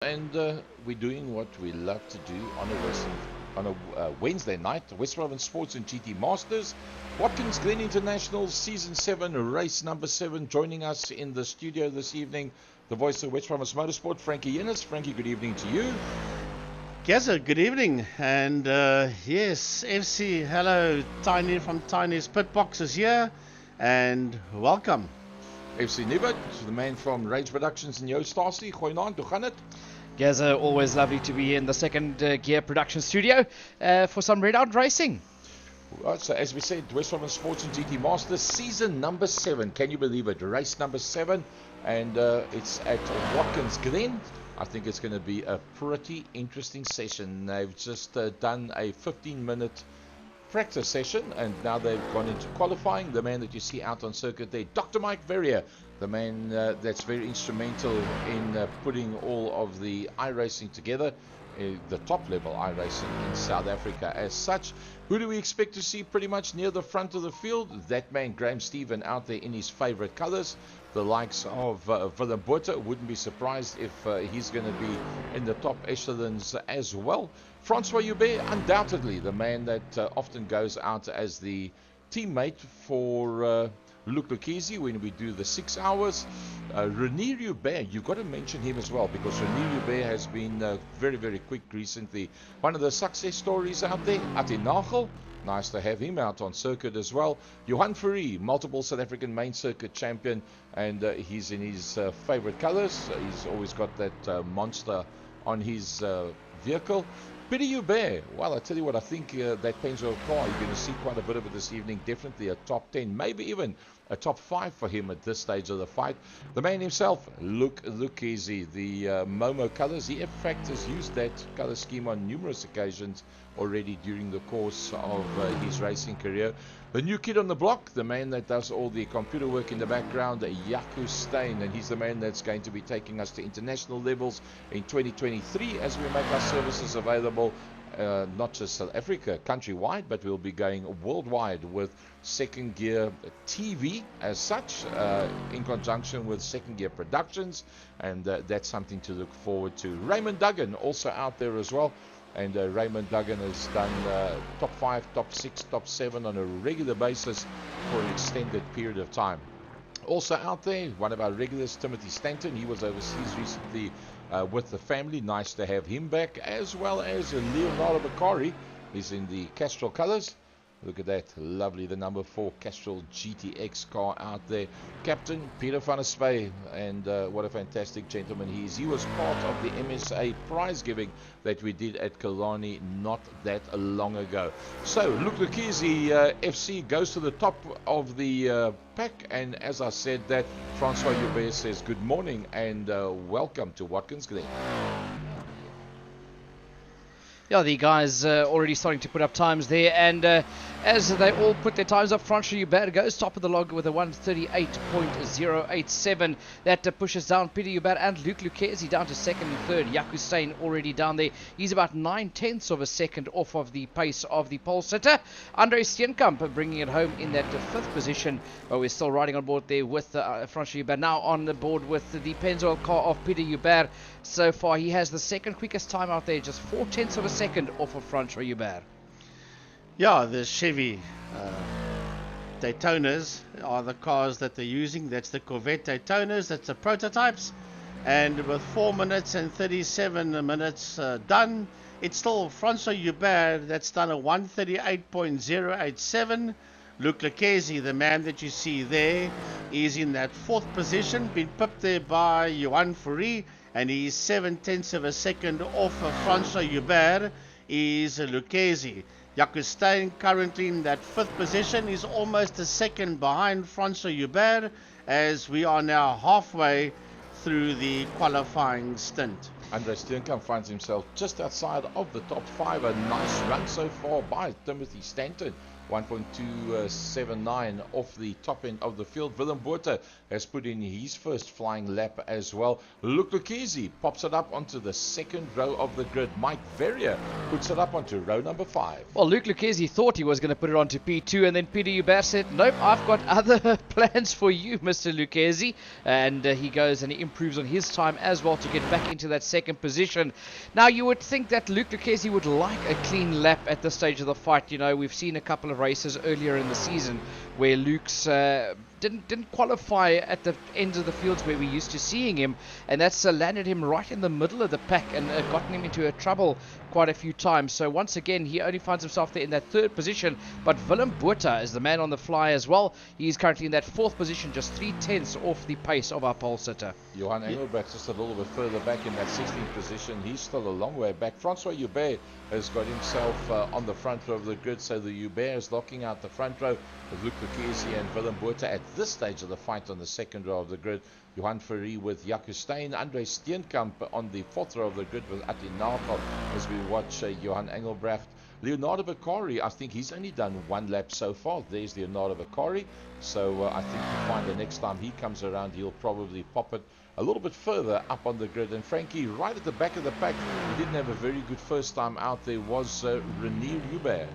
And we're doing what we love to do on a Wednesday night. West Province Sports and GT Masters. Watkins Glen International Season 7, race number 7. Joining us in the studio this evening, the voice of West Province Motorsport, Frankie Yennis. Frankie, good evening to you. Gaza, good evening. And yes, FC, hello, Tiny from Tiny's Pit Box is here. And welcome. FC Nibud, the man from Rage Productions in Stasi. Goeienaand, hoe gaan het? Gaza, always lovely to be in the second gear production studio for some red out racing. Right, so as we said, West Province Sports and GT Masters season number 7. Can you believe it? Race number 7, and it's at Watkins Glen. I think it's going to be a pretty interesting session. They've just done a 15-minute practice session, and now they've gone into qualifying. The man that you see out on circuit there, Dr. Mike Verrier, the man that's very instrumental in putting all of the iRacing together, the top level iRacing in South Africa as such. Who do we expect to see pretty much near the front of the field? That man, Graham Stephen, out there in his favorite colors. The likes of Willem Botha. Wouldn't be surprised if he's going to be in the top echelons as well. Francois Joubert, undoubtedly the man that often goes out as the teammate for Luc Lucchese when we do the 6 hours. Renier Joubert, you've got to mention him as well, because Renier Joubert has been very, very quick recently. One of the success stories out there, Ati Nagel. Nice to have him out on circuit as well. Johan Fourie, multiple South African main circuit champion, and he's in his favorite colors. He's always got that monster on his vehicle. Peter Joubert, well, I tell you what, I think that Pennzoil car, you're going to see quite a bit of it this evening. Definitely a top 10, maybe even a top 5 for him at this stage of the fight. The man himself, Luc Lucchese, the Momo colors. He, in fact, has used that color scheme on numerous occasions already during the course of his racing career. The new kid on the block, the man that does all the computer work in the background, Jaco Steyn, and he's the man that's going to be taking us to international levels in 2023 as we make our services available, not just South Africa, countrywide, but we'll be going worldwide with Second Gear TV as such, in conjunction with Second Gear Productions, and that's something to look forward to. Raymond Duggan also out there as well. And Raymond Duggan has done top 5, top 6, top 7 on a regular basis for an extended period of time. Also out there, one of our regulars, Timothy Stanton. He was overseas recently with the family. Nice to have him back, as well as Leonardo Bakari. He's in the Castrol colors. Look at that, lovely, the number 4 Castrol GTX car out there. Captain Peter van der Spey, and what a fantastic gentleman he is. He was part of the MSA prize giving that we did at Killarney not that long ago. So, Luc Lucchese FC goes to the top of the pack, and as I said that, Francois Joubert says good morning and welcome to Watkins Glen. Yeah, the guys already starting to put up times there, and as they all put their times up, Francois Joubert goes top of the log with a 138.087. That pushes down Peter Joubert and Luc Lucchese down to second and third. Jaco Steyn already down there. He's about 9/10 of a second off of the pace of the pole sitter. Andre Steenkamp bringing it home in that 5th position, but we're still riding on board there with Francois Joubert. Now on the board with the Pennzoil car of Peter Joubert. So far, he has the second quickest time out there, just 0.4 of a second off of Francois Joubert. Yeah, the Chevy Daytonas are the cars that they're using. That's the Corvette Daytonas, that's the prototypes. And with 4 minutes and 37 minutes done, it's still Francois Joubert that's done a 138.087. Luc Lucchese, the man that you see there, is in that 4th position, been pipped there by Johan Fourie, and he's 0.7 of a second off of Francois Joubert is Lucchese. Jaco Steyn currently in that 5th position is almost a second behind Francois Joubert, as we are now halfway through the qualifying stint. Andre Steenkamp finds himself just outside of the top 5. A nice run so far by Timothy Stanton. 1.279 off the top end of the field. Willem Botha has put in his first flying lap as well. Luke Lucchese pops it up onto the second row of the grid. Mike Verrier puts it up onto row number 5. Well, Luke Lucchese thought he was going to put it onto P2, and then Peter Hubert said, nope, I've got other plans for you, Mr. Lucchese. And he goes and he improves on his time as well to get back into that second position. Now, you would think that Luke Lucchese would like a clean lap at this stage of the fight. You know, we've seen a couple of races earlier in the season where Luke's didn't qualify at the ends of the fields where we're used to seeing him, and that's landed him right in the middle of the pack and gotten him into trouble quite a few times. So once again, he only finds himself there in that third position, but Willem Botha is the man on the fly as well. He's currently in that fourth position, just 0.3 off the pace of our pole sitter. Johan Engelbrecht just a little bit further back in that 16th position. He's still a long way back. Francois Hubert has got himself on the front row of the grid, so the Hubert is locking out the front row with Luc Lucchese and Willem Botha at this stage of the fight on the second row of the grid. Johan Ferry with Jaco Steyn, Andre Steenkamp on the fourth row of the grid with Ati Nagel as we watch Johan Engelbrecht. Leonardo Bakari, I think he's only done one lap so far. There's Leonardo Bakari. So I think you find the next time he comes around, he'll probably pop it a little bit further up on the grid. And Frankie, right at the back of the pack, he didn't have a very good first time out there, was Renier Hubert.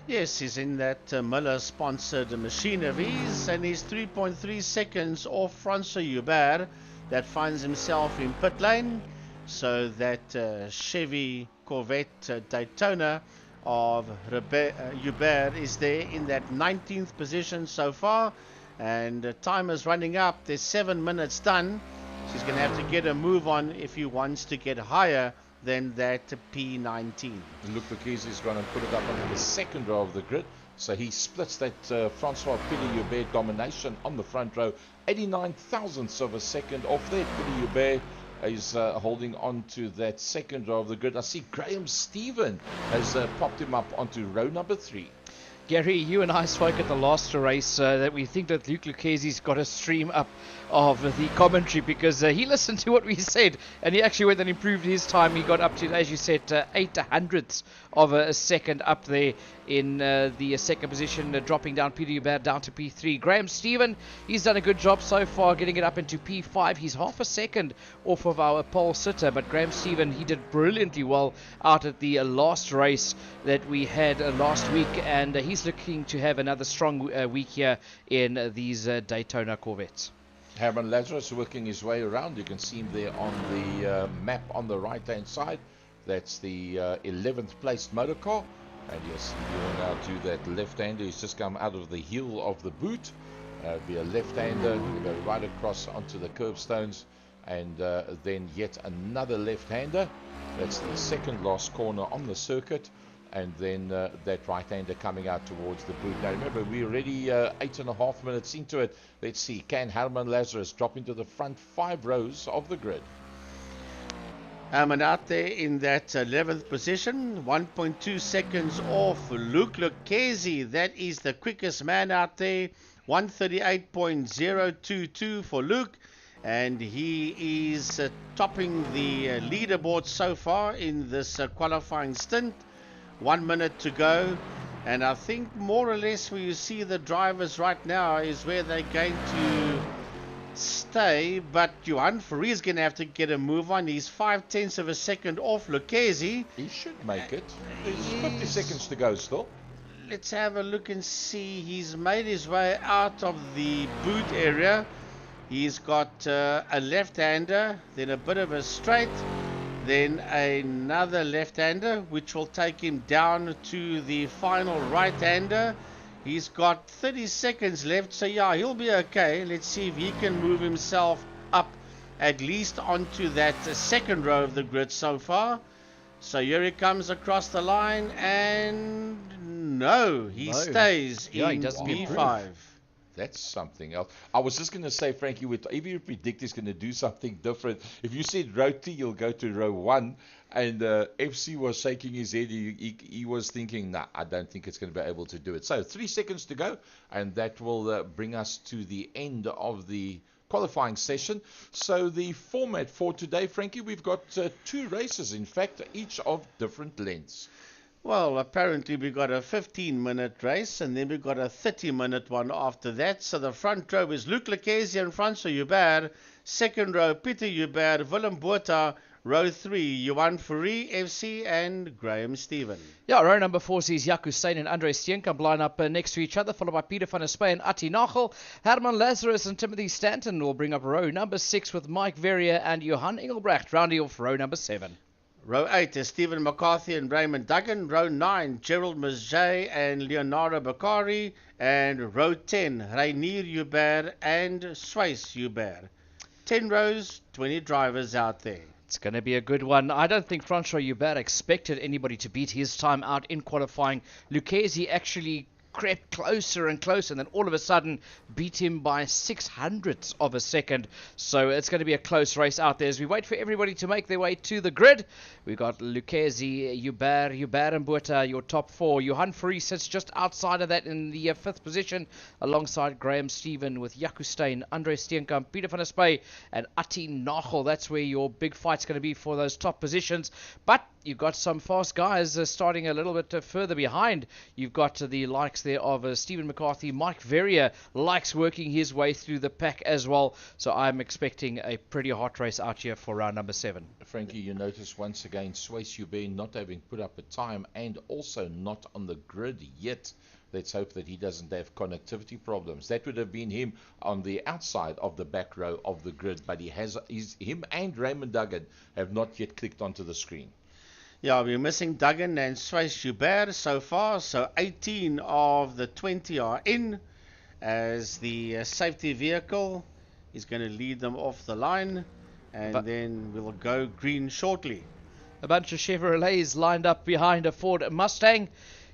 Yes, he's in that Miller-sponsored machine of his, and he's 3.3 seconds off Francois Hubert that finds himself in pit lane. So that Chevy Corvette Daytona of Hubert is there in that 19th position so far, and time is running up. There's 7 minutes done. So he's going to have to get a move on if he wants to get higher than that P19. Luc Lucchese is going to put it up onto the second row of the grid. So he splits that Francois Peter Hubert domination on the front row. 89 thousandths of a second off there. Peter Hubert is holding on to that second row of the grid. I see Graham Stephen has popped him up onto row number 3. Gary, you and I spoke at the last race that we think that Luke Lucchese's got a stream up of the commentary because he listened to what we said and he actually went and improved his time. He got up to, as you said, 8 hundredths of a second up there in the second position, dropping down Peter Hubert down to P3. Graham Stephen, he's done a good job so far getting it up into P5. He's half a second off of our pole sitter, but Graham Stephen, he did brilliantly well out at the last race that we had last week, and he's looking to have another strong week here in these Daytona Corvettes. Herman Lazarus working his way around. You can see him there on the map on the right hand side. That's the 11th placed motor car, and yes, he will now do that left-hander. He's just come out of the heel of the boot. Be a left-hander, go right across onto the curbstones, and then yet another left-hander. That's the second last corner on the circuit, and then that right-hander coming out towards the boot. Now remember, we're already 8.5 minutes into it. Let's see, can Herman Lazarus drop into the front 5 rows of the grid? And out there in that 11th position, 1.2 seconds off Luke Lucchese. That is the quickest man out there, 138.022 for Luke. And he is topping the leaderboard so far in this qualifying stint. 1 minute to go. And I think more or less where you see the drivers right now is where they're going to stay, but Johan Ferry is going to have to get a move on. He's 0.5 of a second off Lucchese. He should make it. There's 50 seconds to go still. Let's have a look and see. He's made his way out of the boot area. He's got a left-hander, then a bit of a straight, then another left-hander, which will take him down to the final right-hander. He's got 30 seconds left, so yeah, he'll be okay. Let's see if he can move himself up at least onto that second row of the grid so far. So here he comes across the line, and no, he stays in P5. That's something else. I was just going to say, Frankie, if you predict he's going to do something different, if you said row 2, you'll go to row 1, and FC was shaking his head. He was thinking, nah, I don't think it's going to be able to do it. So 3 seconds to go, and that will bring us to the end of the qualifying session. So the format for today, Frankie, we've got 2 races, in fact, each of different lengths. Well, apparently we got a 15-minute race, and then we got a 30-minute one after that. So the front row is Luc Lucchese and François Hubert. Second row, Pieter Hubert, Willem Botha. Row 3, Johan Fourie, FC, and Graham Stephen. Yeah, row number 4 sees Jaco Steyn and Andre Steenkamp line up next to each other, followed by Peter van der Spy and Atti Nagel. Herman Lazarus and Timothy Stanton will bring up row number 6 with Mike Verrier and Johan Engelbrecht, rounding off row number 7. Row 8 is Stephen McCarthy and Raymond Duggan. Row 9, Gerald Muzjay and Leonardo Bakari. And row 10, Rainier Hubert and Swiss Hubert. 10 rows, 20 drivers out there. It's going to be a good one. I don't think François Hubert expected anybody to beat his time out in qualifying. Lucchese actually crept closer and closer, and then all of a sudden beat him by 600ths of a second. So it's going to be a close race out there as we wait for everybody to make their way to the grid. We've got Lucchese, Hubert and Botha, your top 4. Johan Fourie sits just outside of that in the 5th position, alongside Graham Stephen with Jaco Steyn, Andre Steenkamp, Peter van der Spy, and Atti Nagel. That's where your big fight's going to be for those top positions. But you've got some fast guys starting a little bit further behind. You've got the likes there of Stephen McCarthy. Mike Verrier likes working his way through the pack as well. So I'm expecting a pretty hot race out here for round number 7. Frankie, you notice once again Swiss Hubert not having put up a time and also not on the grid yet. Let's hope that he doesn't have connectivity problems. That would have been him on the outside of the back row of the grid, but him and Raymond Duggan have not yet clicked onto the screen. Yeah, we're missing Duggan and Swiss Hubert so far, so 18 of the 20 are in, as the safety vehicle is going to lead them off the line, and then we'll go green shortly. A bunch of Chevrolets lined up behind a Ford Mustang.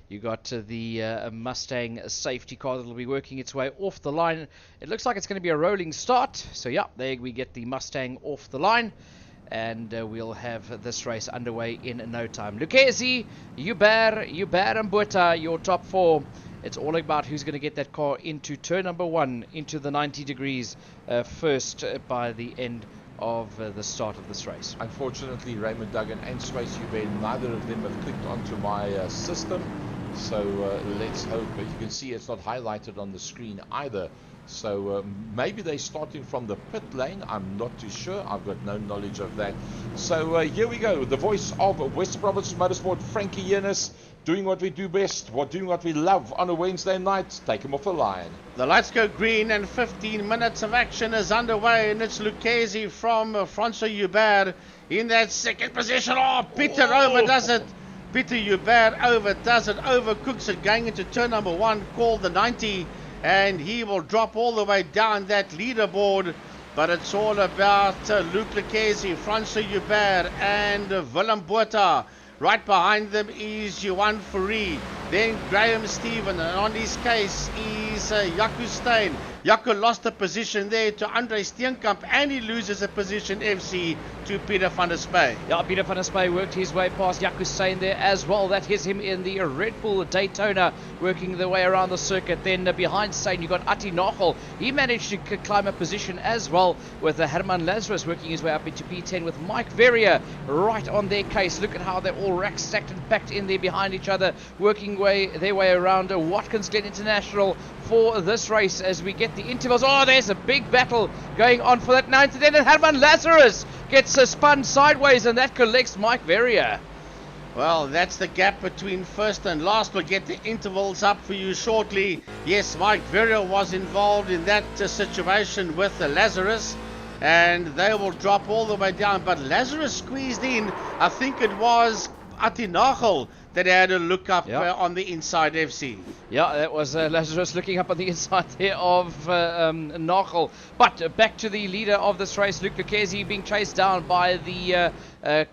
You got the Mustang safety car that will be working its way off the line. It looks like it's going to be a rolling start. So yeah, there we get the Mustang off the line. And we'll have this race underway in no time. Lucchese, Hubert and Botha, your top 4. It's all about who's going to get that car into turn number 1, into the 90 degrees first by the end of the start of this race. Unfortunately, Raymond Duggan and Swiss Hubert, neither of them have clicked onto my system. So let's hope. You can see it's not highlighted on the screen either. So maybe they're starting from the pit lane. I'm not too sure. I've got no knowledge of that. So here we go. The voice of West Province Motorsport, Frankie Yennis, doing what we do best, doing what we love on a Wednesday night. Take him off the line. The lights go green and 15 minutes of action is underway, and it's Lucchese from François Hubert in that second position. Oh, Peter overdoes it. Pieter Hubert overdoes it, overcooks it, going into turn number 1, called the 90. And he will drop all the way down that leaderboard. But it's all about Luc Lucchese, François Hubert, and Willem Botha. Right behind them is Johan Fourie, then Graham Stephen, and on his case is Jaco Steyn. Jaco lost a position there to Andre Steenkamp, and he loses a position, FC, to Peter van der Spy. Yeah, Peter van der Spy worked his way past Jaco Steyn there as well. That hits him in the Red Bull Daytona, working the way around the circuit. Then behind Steyn, you got Atti Nagel. He managed to climb a position as well, with Herman Lazarus working his way up into P10 with Mike Verrier right on their case. Look at how they're all racked, stacked and packed in there behind each other, working their way around Watkins Glen International for this race as we get the intervals. Oh, there's a big battle going on for that 9th. Then Herman Lazarus gets spun sideways, and that collects Mike Verrier. Well, that's the gap between first and last. We'll get the intervals up for you shortly. Yes, Mike Verrier was involved in that situation with Lazarus, and they will drop all the way down. But Lazarus squeezed in. I think it was Atti Nagel that had a look up on the inside, FC. Yeah, that was Lazarus looking up on the inside there of Nagel. But back to the leader of this race, Luc Lucchese, being chased down by the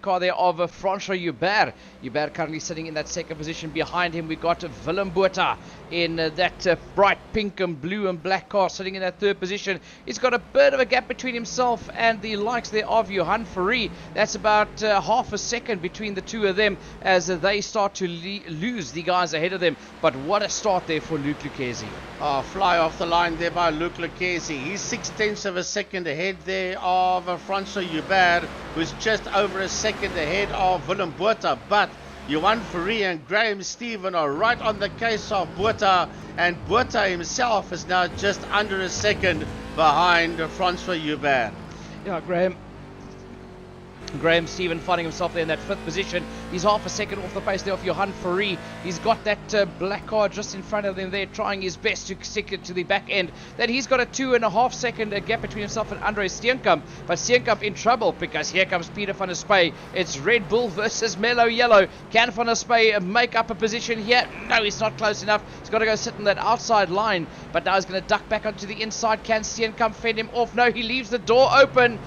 car there of François Hubert. Hubert currently sitting in that second position. Behind him we got Willem Botha in that bright pink and blue and black car sitting in that third position. He's got a bit of a gap between himself and the likes there of Johan Fourie. That's about half a second between the two of them as they start to lose the guys ahead of them. But what a start there for Luc Lucchese. Oh, fly off the line there by Luc Lucchese. He's 0.6 of a second ahead there of François Hubert, who's just over a second ahead of Willem Botha. But Johan Fourie and Graham Stephen are right on the case of Botha, and Botha himself is now just under a second behind Francois Joubert. Yeah, Graham Stephen finding himself there in that 5th position. He's half a second off the pace there of Johan Fourie. He's got that black car just in front of them there, trying his best to stick it to the back end. Then he's got a 2.5 second gap between himself and Andre Steenkamp. But Steenkamp in trouble because here comes Peter van der Spey. It's Red Bull versus Mellow Yellow. Can van der Spey make up a position here? No, he's not close enough. He's got to go sit on that outside line. But now he's going to duck back onto the inside. Can Steenkamp fend him off? No, he leaves the door open.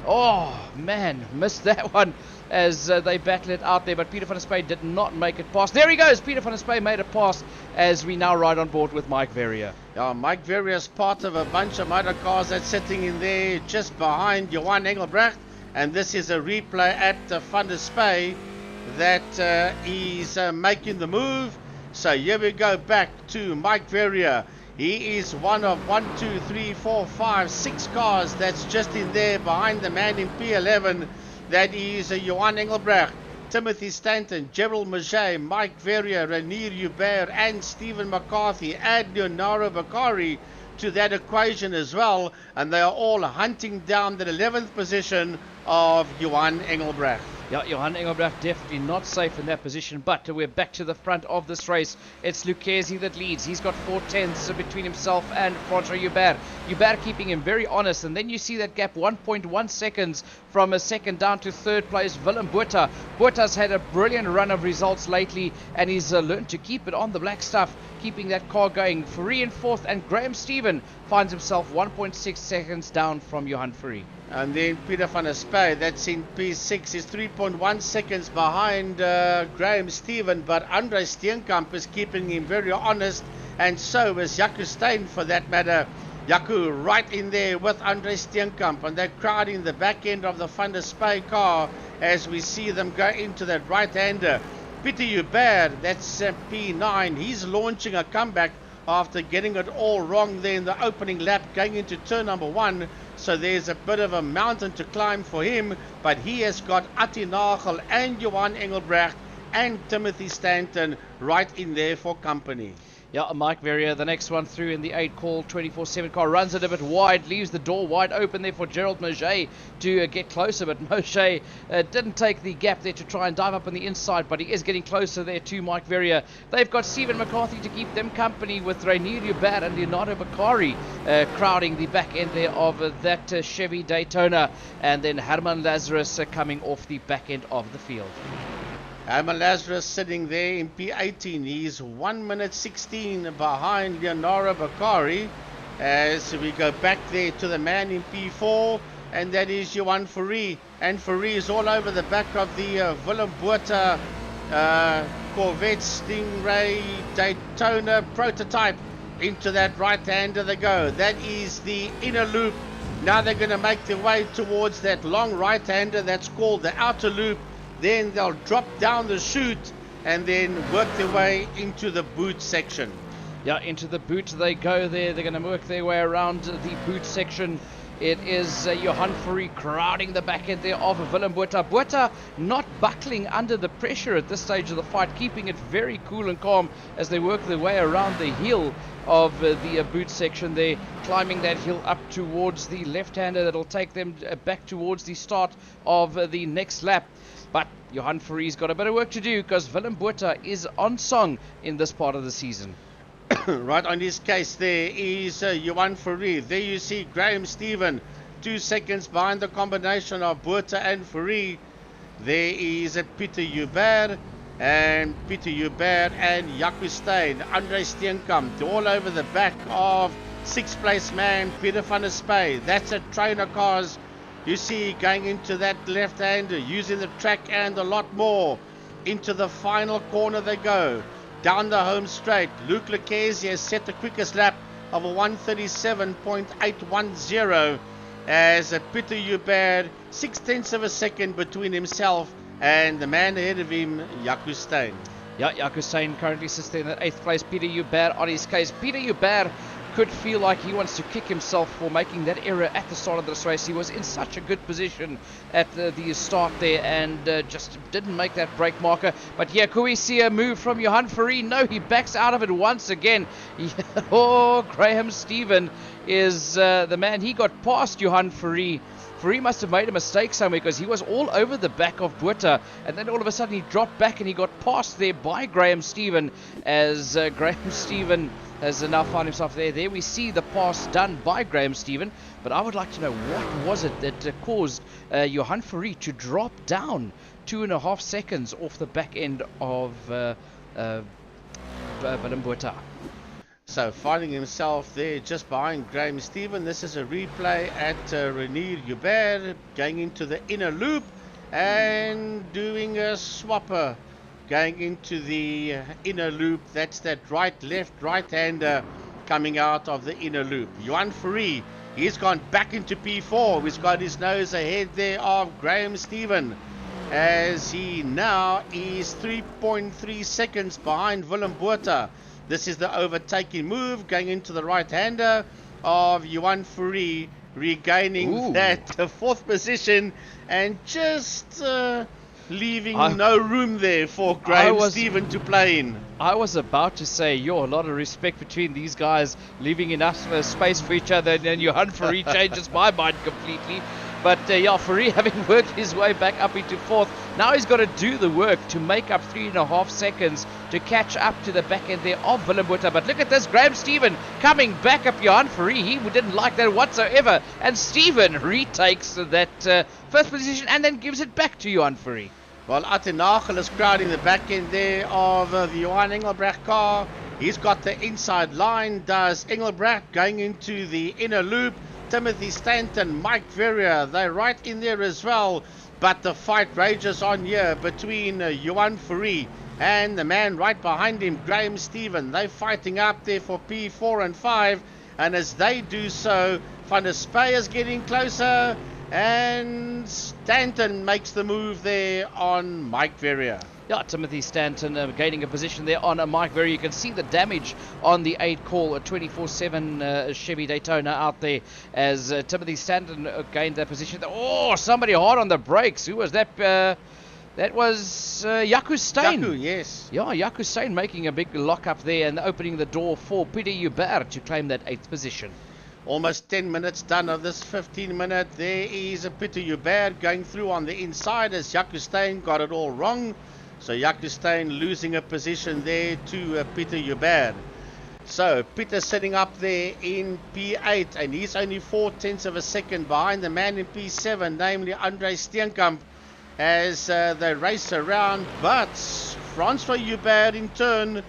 Oh, man, missed that one as they battle it out there. But Peter van der Spey did not make it past. There he goes. Peter van der Spey made it past as we now ride on board with Mike Verrier. Yeah, Mike Verrier is part of a bunch of motor cars that's sitting in there just behind Johan Engelbrecht. And this is a replay at van der Spey that is making the move. So here we go back to Mike Verrier. He is one of 6 cars that's just in there behind the man in P11. That is Johan Engelbrecht, Timothy Stanton, Gerald Maget, Mike Verrier, Renier Joubert, and Stephen McCarthy. Add Leonardo Bakari to that equation as well, and they are all hunting down the 11th position of Johan Engelbrecht. Yeah, Johan Engelbrecht definitely not safe in that position, but we're back to the front of this race. It's Lucchesi that leads. He's got 4/10 between himself and Francois Joubert. Joubert keeping him very honest, and then you see that gap 1.1 seconds from a second down to 3rd place, Willem Botha. Botha's had a brilliant run of results lately, and he's learned to keep it on the black stuff, keeping that car going. Fourie in 4th, and Graham Stephen finds himself 1.6 seconds down from Johan Fourie. And then Peter van der Spey, that's in P6, is 3.1 seconds behind Graham Stephen, but Andre Steenkamp is keeping him very honest, and so is Jaco Steyn for that matter. Jaco right in there with Andre Steenkamp, and they're crowding the back end of the van der Spey car as we see them go into that right-hander. Peter Joubert, that's P9, he's launching a comeback after getting it all wrong there in the opening lap going into turn number 1. So there's a bit of a mountain to climb for him, but he has got Atti Nagel and Johan Engelbrecht and Timothy Stanton right in there for company. Yeah, Mike Verrier, the next one through in the 8 call 24/7 car, runs it a bit wide, leaves the door wide open there for Gerald Maget to get closer, but Maget didn't take the gap there to try and dive up on the inside, but he is getting closer there to Mike Verrier. They've got Stephen McCarthy to keep them company with Renier Joubert and Leonardo Bakari crowding the back end there of that Chevy Daytona, and then Herman Lazarus coming off the back end of the field. Herman Lazarus sitting there in P18. He's 1 minute 16 behind Leonardo Bakari as we go back there to the man in P4, and that is Johan Fourie. And Fourie is all over the back of the Willem Botha Corvette Stingray Daytona prototype. Into that right-hander they go. That is the inner loop. Now they're going to make their way towards that long right-hander that's called the outer loop. Then they'll drop down the chute and then work their way into the boot section. Yeah, into the boot they go there. They're going to work their way around the boot section. It is Johan Fourie crowding the back end there of Willem Botha. Botha not buckling under the pressure at this stage of the fight, keeping it very cool and calm as they work their way around the hill of the boot section there, climbing that hill up towards the left-hander that'll take them back towards the start of the next lap. But Johan Fourie's got a bit of work to do because Willem Botha is on song in this part of the season. Right on his case there is Johan Fourie. There you see Graham Stephen 2 seconds behind the combination of Botha and Fourie. There is Peter Joubert and Jaco Steyn, Andre Steenkamp all over the back of 6th place man Peter van der Spey. That's a trainer cars. You see going into that left-hander, using the track and a lot more. Into the final corner they go. Down the home straight, Luc Lucchesi has set the quickest lap of a 1:37.810 as Peter Joubert 0.6 of a second between himself and the man ahead of him, Jaco Steyn. Yeah, Jaco Steyn currently sits there in that 8th place. Peter Joubert on his case. Peter Joubert could feel like he wants to kick himself for making that error at the start of this race. He was in such a good position at the start there and just didn't make that break marker. But here, could we see a move from Johan Fourie? No, he backs out of it once again. Oh, Graham Stephen is the man. He got past Johan Fourie. Fourie must have made a mistake somewhere because he was all over the back of Botha, and then all of a sudden he dropped back and he got passed there by Graham Stephen as Graham Stephen has now found himself there. There we see the pass done by Graham Stephen, but I would like to know what was it that caused Johan Fourie to drop down 2.5 seconds off the back end of Willem Botha. So finding himself there just behind Graham Stephen. This is a replay at Renier Hubert, going into the inner loop and doing a swapper going into the inner loop. That's that right-hander coming out of the inner loop. Johan Fourie, he's gone back into P4. He's got his nose ahead there of Graham Stephen, as he now is 3.3 seconds behind Willem Botha. This is the overtaking move going into the right-hander of Johan Fourie, regaining that fourth position and just leaving no room there for Graham Stephen to play in. I was about to say, a lot of respect between these guys, leaving enough space for each other, and then Johan Fourie changes my mind completely. But Fourie having worked his way back up into fourth, now he's got to do the work to make up 3.5 seconds to catch up to the back end there of Willem Botha. But look at this, Graham Stephen coming back up Johan Fourie. He didn't like that whatsoever. And Stephen retakes that first position and then gives it back to Johan Fourie. Well, Attenagel is crowding the back end there of the Johan Engelbrecht car. He's got the inside line, does Engelbrecht, going into the inner loop. Timothy Stanton, Mike Verrier, they're right in there as well. But the fight rages on here between Johan Fourie and the man right behind him, Graham Stephen. They're fighting up there for P4 and 5. And as they do so, Van der Spey is getting closer. And Stanton makes the move there on Mike Verrier. Yeah, Timothy Stanton gaining a position there on Mike Verrier. You can see the damage on the 8-call 24/7 Chevy Daytona out there as Timothy Stanton gained that position. Oh, somebody hard on the brakes. Who was that? That was Jaco Steyn. Jaco, yes. Yeah, Jaco Steyn making a big lock up there and opening the door for Pieter Hubert to claim that 8th position. Almost 10 minutes done of this 15-minute. There is a Pieter Hubert going through on the inside as Jaco Steyn got it all wrong. So Jaco Steyn losing a position there to Pieter Hubert. So Pieter sitting up there in P8 and he's only 0.4 of a second behind the man in P7, namely Andre Steenkamp, as they race around. But Francois Hubert in turn,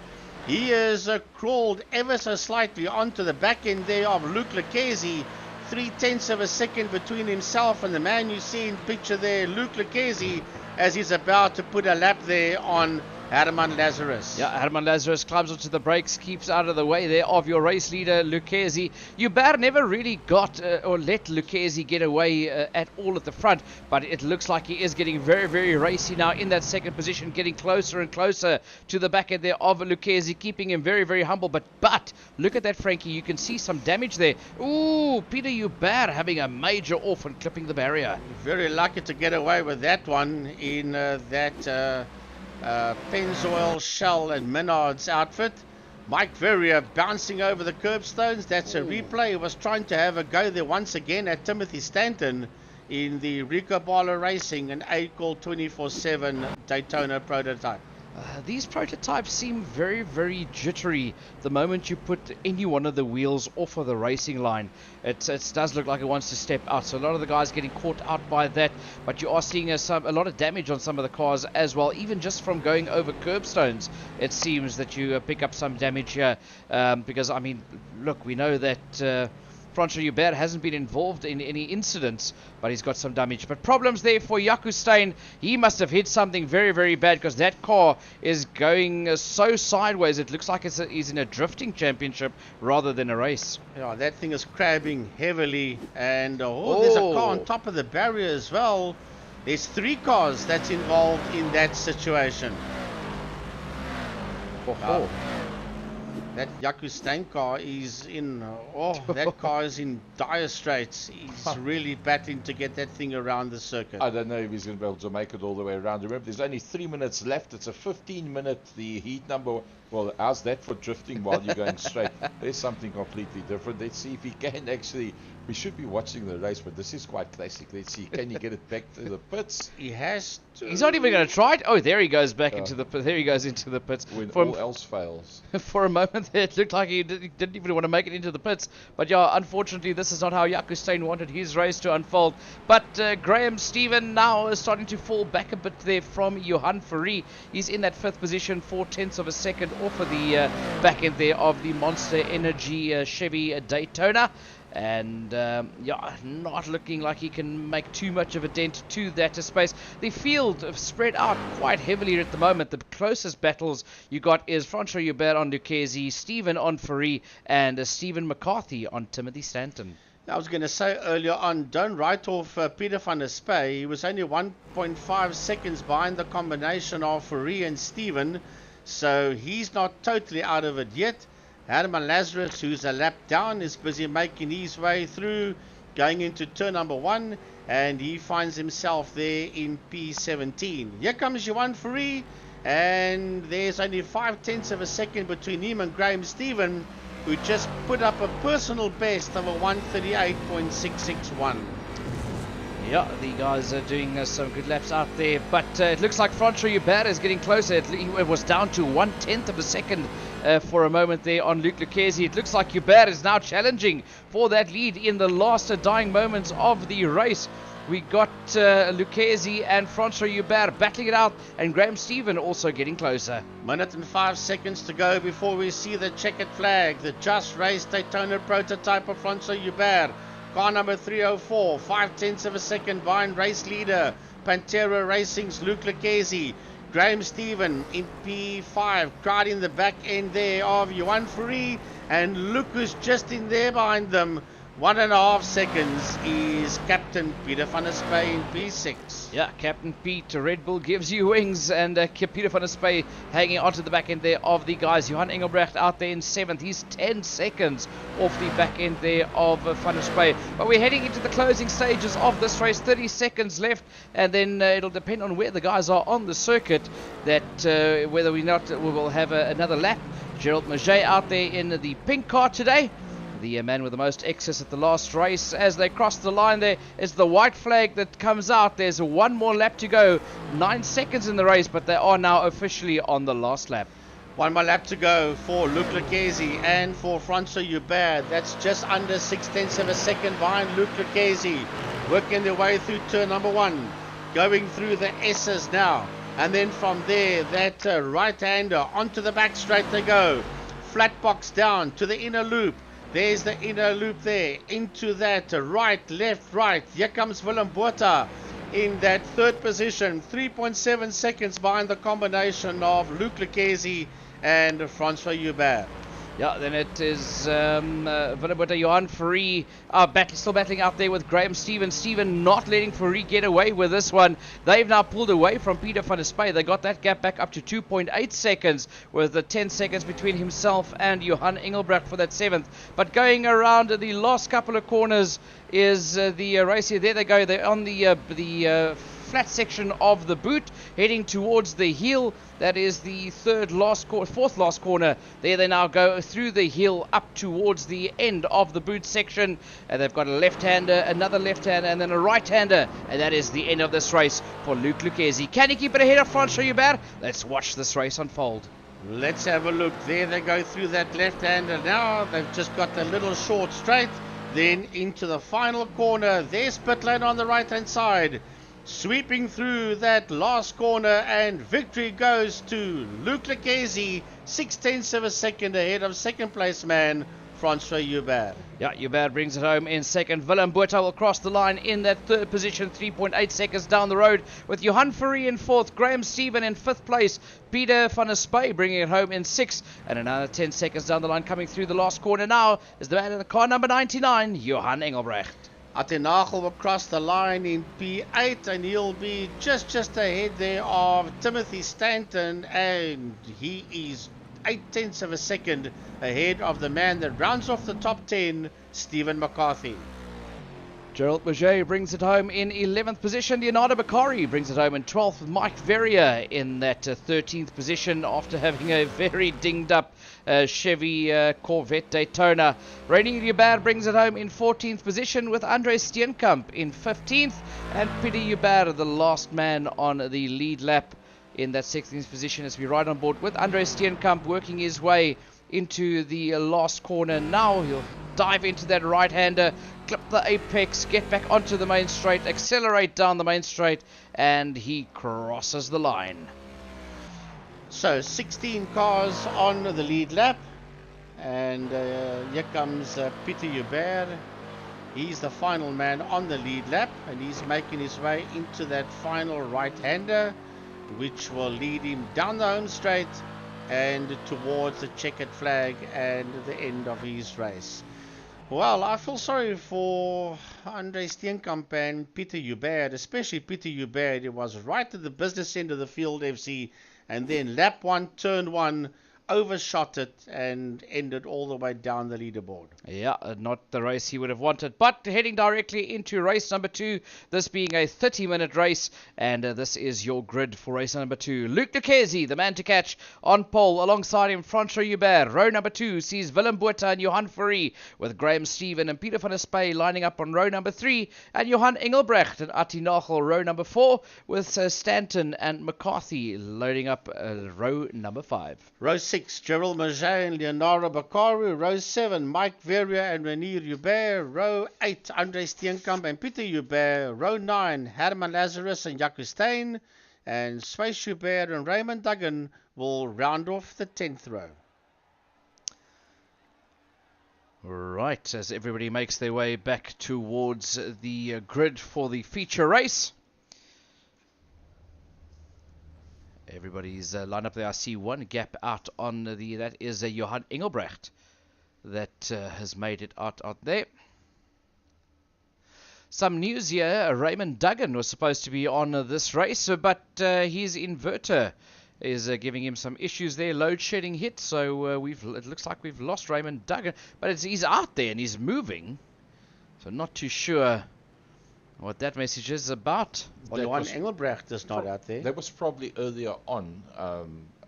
he has crawled ever so slightly onto the back end there of Luc Lequesi. 0.3 of a second between himself and the man you see in picture there, Luc Lequesi, as he's about to put a lap there on Herman Lazarus. Yeah, Herman Lazarus climbs onto the brakes, keeps out of the way there of your race leader, Lequesi. Hubert never really got or let Lequesi get away at all at the front, but it looks like he is getting very, very racy now in that second position, getting closer and closer to the back end there of Lequesi, keeping him very, very humble. But look at that, Frankie. You can see some damage there. Ooh, Pieter Hubert having a major off and clipping the barrier. Very lucky to get away with that one in that Pennzoil, Shell and Menard's outfit. Mike Verrier bouncing over the curbstones. That's a replay. He was trying to have a go there once again at Timothy Stanton in the Rico Barlow Racing, an 8-call 24/7 Daytona prototype. These prototypes seem very, very jittery the moment you put any one of the wheels off of the racing line. It does look like it wants to step out, so a lot of the guys getting caught out by that, but you are seeing a lot of damage on some of the cars as well, even just from going over curbstones. It seems that you pick up some damage here, because, I mean, look, we know that Francois Hubert hasn't been involved in any incidents, but he's got some damage. But problems there for Jaco Steyn. He must have hit something very, very bad because that car is going so sideways. It looks like he's in a drifting championship rather than a race. Yeah, that thing is crabbing heavily. And there's a car on top of the barrier as well. There's 3 cars that's involved in that situation. That Jaco Steyn car is in, that car is in dire straits. He's really battling to get that thing around the circuit. I don't know if he's going to be able to make it all the way around. Remember, there's only 3 minutes left. It's a 15-minute, the heat number. Well, how's that for drifting while you're going straight? There's something completely different. Let's see if he can actually. We should be watching the race, but this is quite classic. Let's see. Can you get it back to the pits? He has to. He's not even going to try it. Oh, there he goes back into the pit. There he goes into the pits. When all else fails. For a moment there, it looked like he didn't even want to make it into the pits. But yeah, unfortunately, this is not how Jaco Steyn wanted his race to unfold. But Graham Stephen now is starting to fall back a bit there from Johan Fourie. He's in that 5th position, 0.4 of a second off of the back end there of the Monster Energy Chevy Daytona. And yeah, not looking like he can make too much of a dent to that space. The field have spread out quite heavily at the moment. The closest battles you got is Francois Hubert on Lucchese, Stephen on Fourie, and Stephen McCarthy on Timothy Stanton. I was going to say earlier on, don't write off Peter van der Spey. He was only 1.5 seconds behind the combination of Fourie and Stephen, so he's not totally out of it yet. Herman Lazarus, who's a lap down, is busy making his way through, going into turn number 1, and he finds himself there in P17. Here comes Johan Fourie, and there's only 0.5 of a second between him and Graham Stephen, who just put up a personal best of a 1:38.661. Yeah, the guys are doing some good laps out there, but it looks like Francois Hubert is getting closer. It was down to 1/10 of a second for a moment there on Luc Lucchese. It looks like Hubert is now challenging for that lead in the last dying moments of the race. We got Lucchese and Francois Hubert battling it out, and Graham Stephen also getting closer. Minute and 5 seconds to go before we see the checkered flag. The Just Race Daytona prototype of Francois Hubert. Car number 304, 0.5 of a second behind race leader Pantera Racing's Luc Lucchese. Graham Stephen in P5, right in the back end there of Johan Fourie, and Luc is just in there behind them. 1.5 seconds is Captain Peter van der Spey in P6. Yeah, Captain Pete, Red Bull gives you wings, and Peter van der Spey hanging onto the back end there of the guys. Johan Engelbrecht out there in 7th. He's 10 seconds off the back end there of van der Spey. But we're heading into the closing stages of this race. 30 seconds left, and then it'll depend on where the guys are on the circuit that whether we will have another lap. Gerald Maget out there in the pink car today. The man with the most excess at the last race. As they cross the line, there is the white flag that comes out. There's one more lap to go. 9 seconds in the race, but they are now officially on the last lap. One more lap to go for Luc Lucchese and for Francois Hubert. That's just under 0.6 of a second behind Luc Lucchese. Working their way through turn number 1. Going through the S's now. And then from there, that right-hander onto the back straight they go. Flat box down to the inner loop. There's the inner loop there, into that right, left, right. Here comes Willem Botha in that 3rd position, 3.7 seconds behind the combination of Luc Lucchese and Francois Hubert. Yeah, then it is Willem Botha, Johan Fourie still battling out there with Graham Stephen. Stephen not letting Fourie get away with this one. They've now pulled away from Peter van der Spey. They got that gap back up to 2.8 seconds with the 10 seconds between himself and Johan Engelbrecht for that 7th. But going around the last couple of corners is the race here. There they go. They're on the flat section of the boot, heading towards the heel. That is the fourth last corner. There they now go through the hill up towards the end of the boot section, and they've got a left-hander, another left-hander, and then a right-hander, and that is the end of this race for Luc Lucchese. Can he keep it ahead of Francois Hubert? Let's watch this race unfold. Let's have a look. There they go through that left-hander now. They've just got a little short straight, then into the final corner. There's pit lane on the right-hand side. Sweeping through that last corner, and victory goes to Luc Lucchese, 0.6 of a second ahead of second place man Francois Hubert. Yeah, Hubert brings it home in second. Willem Botha will cross the line in that 3rd position, 3.8 seconds down the road, with Johan Fourie in 4th, Graham Stephen in 5th place, Peter van der Spey bringing it home in 6th, and another 10 seconds down the line coming through the last corner now is the man in the car number 99, Johan Engelbrecht. Atenagel will cross the line in P8, and he'll be just ahead there of Timothy Stanton, and he is 0.8 of a second ahead of the man that rounds off the top 10, Stephen McCarthy. Gerald Maget brings it home in 11th position. Leonardo Bakari brings it home in 12th, with Mike Verrier in that 13th position after having a very dinged up Chevy Corvette Daytona. Reinier Hubert brings it home in 14th position, with Andre Steenkamp in 15th, and Peter Hubert, the last man on the lead lap, in that 16th position as we ride on board with Andre Steenkamp working his way into the last corner. Now he'll dive into that right-hander, clip the apex, get back onto the main straight, accelerate down the main straight, and he crosses the line. So 16 cars on the lead lap, and here comes Peter Hubert. He's the final man on the lead lap, and he's making his way into that final right-hander, which will lead him down the home straight and towards the checkered flag and the end of his race. Well, I feel sorry for Andre Steenkamp and Peter Hubert, especially Peter Hubert. He was right at the business end of the field, FC, and then lap 1, turn 1, overshot it and ended all the way down the leaderboard. Yeah, not the race he would have wanted, but heading directly into race number 2, this being a 30-minute race, and this is your grid for race number 2. Luc Lucchesi, the man to catch, on pole. Alongside him, Francois Hubert. Row number 2 sees Willem Botha and Johan Fourie, with Graham Stephen and Peter van der Spey lining up on row number 3, and Johan Engelbrecht and Atti Nagel row number 4, with Stanton and McCarthy loading up row number 5. Row 6, Gerald Maget and Leonardo Bakari. Row 7, Mike Verrier and Reinier Hubert. Row 8, Andre Steenkamp and Peter Hubert. Row 9, Herman Lazarus and Jaco Steyn. And Swiss Hubert and Raymond Duggan will round off the 10th row. Right, as everybody makes their way back towards the grid for the feature race. Everybody's lined up there. I see one gap out on that is Johan Engelbrecht that has made it out there. Some news here. Raymond Duggan was supposed to be on this race, but his inverter is giving him some issues there. Load shedding hit, so it looks like we've lost Raymond Duggan, but he's out there and he's moving, so not too sure what that message is about. Well, Johan Engelbrecht is not out there. That was probably earlier on.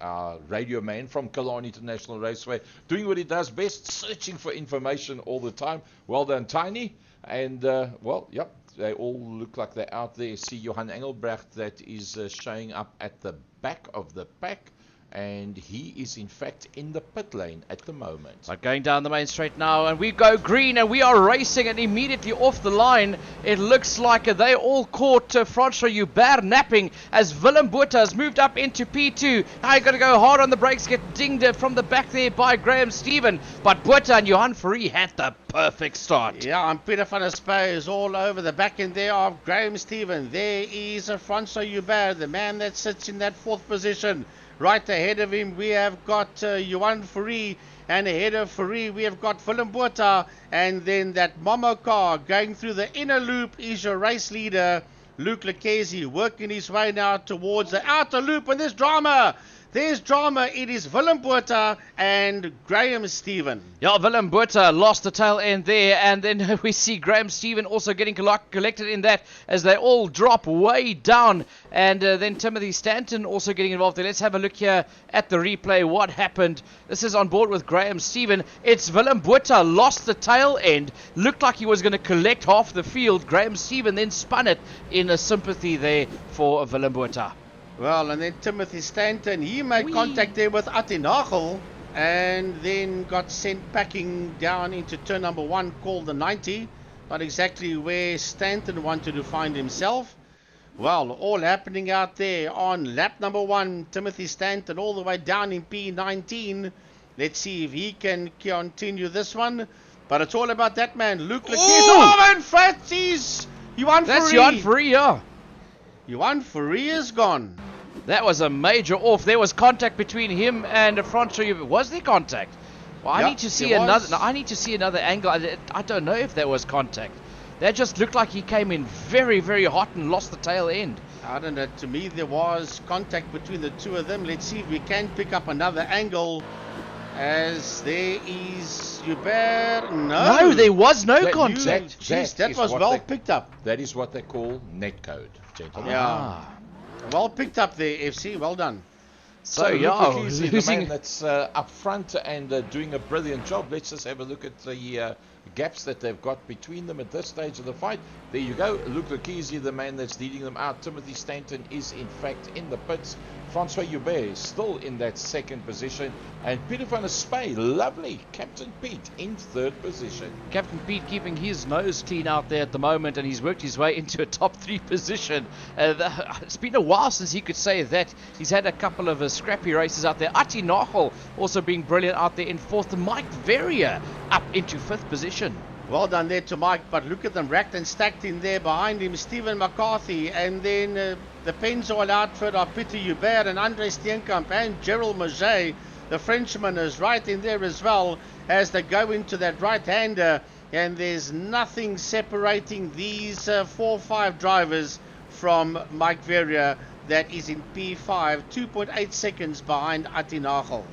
Our radio man from Kalani International Raceway, doing what he does best, searching for information all the time. Well done, Tiny. And, well, yep, they all look like they're out there. See Johan Engelbrecht that is showing up at the back of the pack. And he is in fact in the pit lane at the moment. But going down the main straight now, and we go green, and we are racing, and immediately off the line it looks like they all caught Francois Hubert napping as Willem Botha has moved up into P2. Now you got to go hard on the brakes, get dinged from the back there by Graham Stephen, but Botha and Johan Fourie had the perfect start. Yeah, and Peter van der Spey is all over the back end there of Graham Stephen. There is Francois Hubert, the man that sits in that 4th position. Right ahead of him, we have got Johan Fourie, and ahead of Fourie, we have got Willem Botha, and then that Momo car going through the inner loop is your race leader, Luc Lucchesi, working his way now towards the outer loop, and there's drama. There's drama. It is Willem Botha and Graham Stephen. Yeah, Willem Botha lost the tail end there, and then we see Graham Stephen also getting collected in that as they all drop way down, and then Timothy Stanton also getting involved there. Let's have a look here at the replay. What happened? This is on board with Graham Stephen. It's Willem Botha lost the tail end. Looked like he was going to collect half the field. Graham Stephen then spun it in a sympathy there for Willem Botha. Well, and then Timothy Stanton, he made contact there with Atti Nagel and then got sent packing down into turn number 1 called the 90. Not exactly where Stanton wanted to find himself. Well, all happening out there on lap number 1. Timothy Stanton all the way down in P19. Let's see if he can continue this one. But it's all about that man, Luc Lucchesi. Oh, and Francis! Johan Fourie. That's Johan Fourie, yeah. Johan Fourie is gone. That was a major off. There was contact between him and Francois. Was there contact? Well, I need to see another. No, I need to see another angle. I don't know if there was contact. That just looked like he came in very, very hot and lost the tail end. I don't know. To me, there was contact between the two of them. Let's see if we can pick up another angle As there is Hubert. No, there was no That- contact. Jeez, that is was what well they- picked up. That is what they call netcode, gentlemen. Yeah. Ah. Well picked up there, FC. Well done. So, Luke yeah, Lekese, the losing. man that's up front and doing a brilliant job. Let's just have a look at the gaps that they've got between them at this stage of the fight. There you go. Luke Lekese, the man that's leading them out. Timothy Stanton is in fact in the pits. Francois Hubert is still in that second position. And Peter van der Spey, lovely. Captain Pete in third position. Captain Pete keeping his nose clean out there at the moment, and he's worked his way into a top 3 position. It's been a while since he could say that. He's had a couple of scrappy races out there. Ati Nagel also being brilliant out there in 4th. Mike Verrier up into 5th position. Well done there to Mike, but look at them racked and stacked in there behind him. Stephen McCarthy, and then the Pennzoil outfit of Peter Hubert and Andre Steenkamp and Gerald Maget. The Frenchman is right in there as well as they go into that right-hander, and there's nothing separating these 4-5 drivers from Mike Verrier. That is in P5, 2.8 seconds behind Ati Nagel.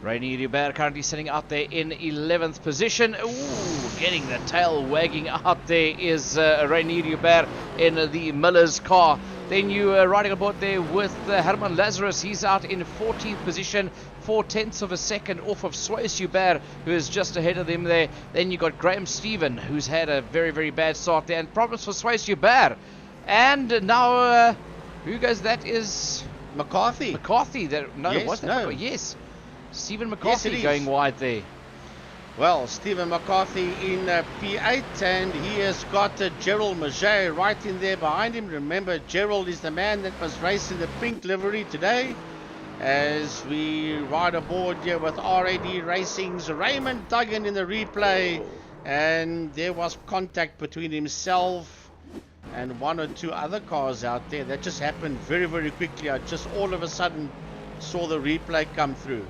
Rainier Hubert currently sitting out there in 11th position. Ooh, getting the tail wagging out there is Rainier Hubert in the Miller's car. Then you riding aboard there with Herman Lazarus. He's out in 14th position, 0.4 of a second off of Swayze Hubert, who is just ahead of them there. Then you got Graham Stephen, who's had a very, very bad start there, and problems for Swayze Hubert. And now, who goes? That is McCarthy. McCarthy. That, no, Yes, was that? no. Yes. Stephen Yes, McCarthy it is. going wide there. Well, Stephen McCarthy in P8, and he has got Gerald Maget right in there behind him. Remember, Gerald is the man that was racing the pink livery today. As we ride aboard here with RAD Racing's Raymond Duggan in the replay, and there was contact between himself and 1 or 2 other cars out there. That just happened very, very quickly. I just all of a sudden saw the replay come through.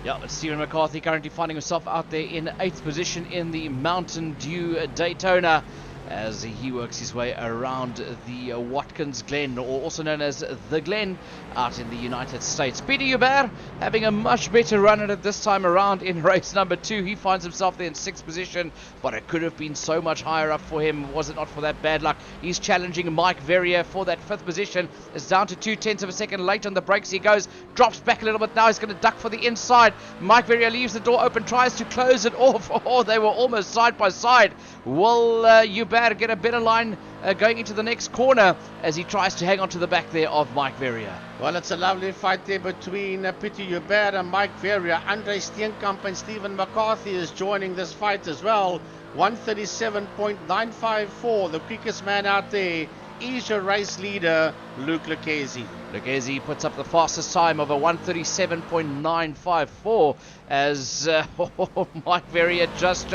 Yeah, Stephen McCarthy currently finding himself out there in 8th position in the Mountain Dew Daytona as he works his way around the Watkins Glen, or also known as the Glen, out in the United States. Peter Hubert having a much better run at it this time around in race number 2. He finds himself there in 6th position, but it could have been so much higher up for him was it not for that bad luck. He's challenging Mike Verrier for that 5th position. It's down to 0.2 of a second. Late on the brakes he goes, drops back a little bit now. He's going to duck for the inside. Mike Verrier leaves the door open, tries to close it off. Oh, they were almost side by side. Will Hubert get a better line going into the next corner as he tries to hang on to the back there of Mike Verrier? Well, it's a lovely fight there between Peter Hubert and Mike Verrier. Andre Steenkamp and Stephen McCarthy is joining this fight as well. 137.954, the quickest man out there is your race leader, Luke Lekese. Lekese puts up the fastest time of a 137.954 as Mike Verrier just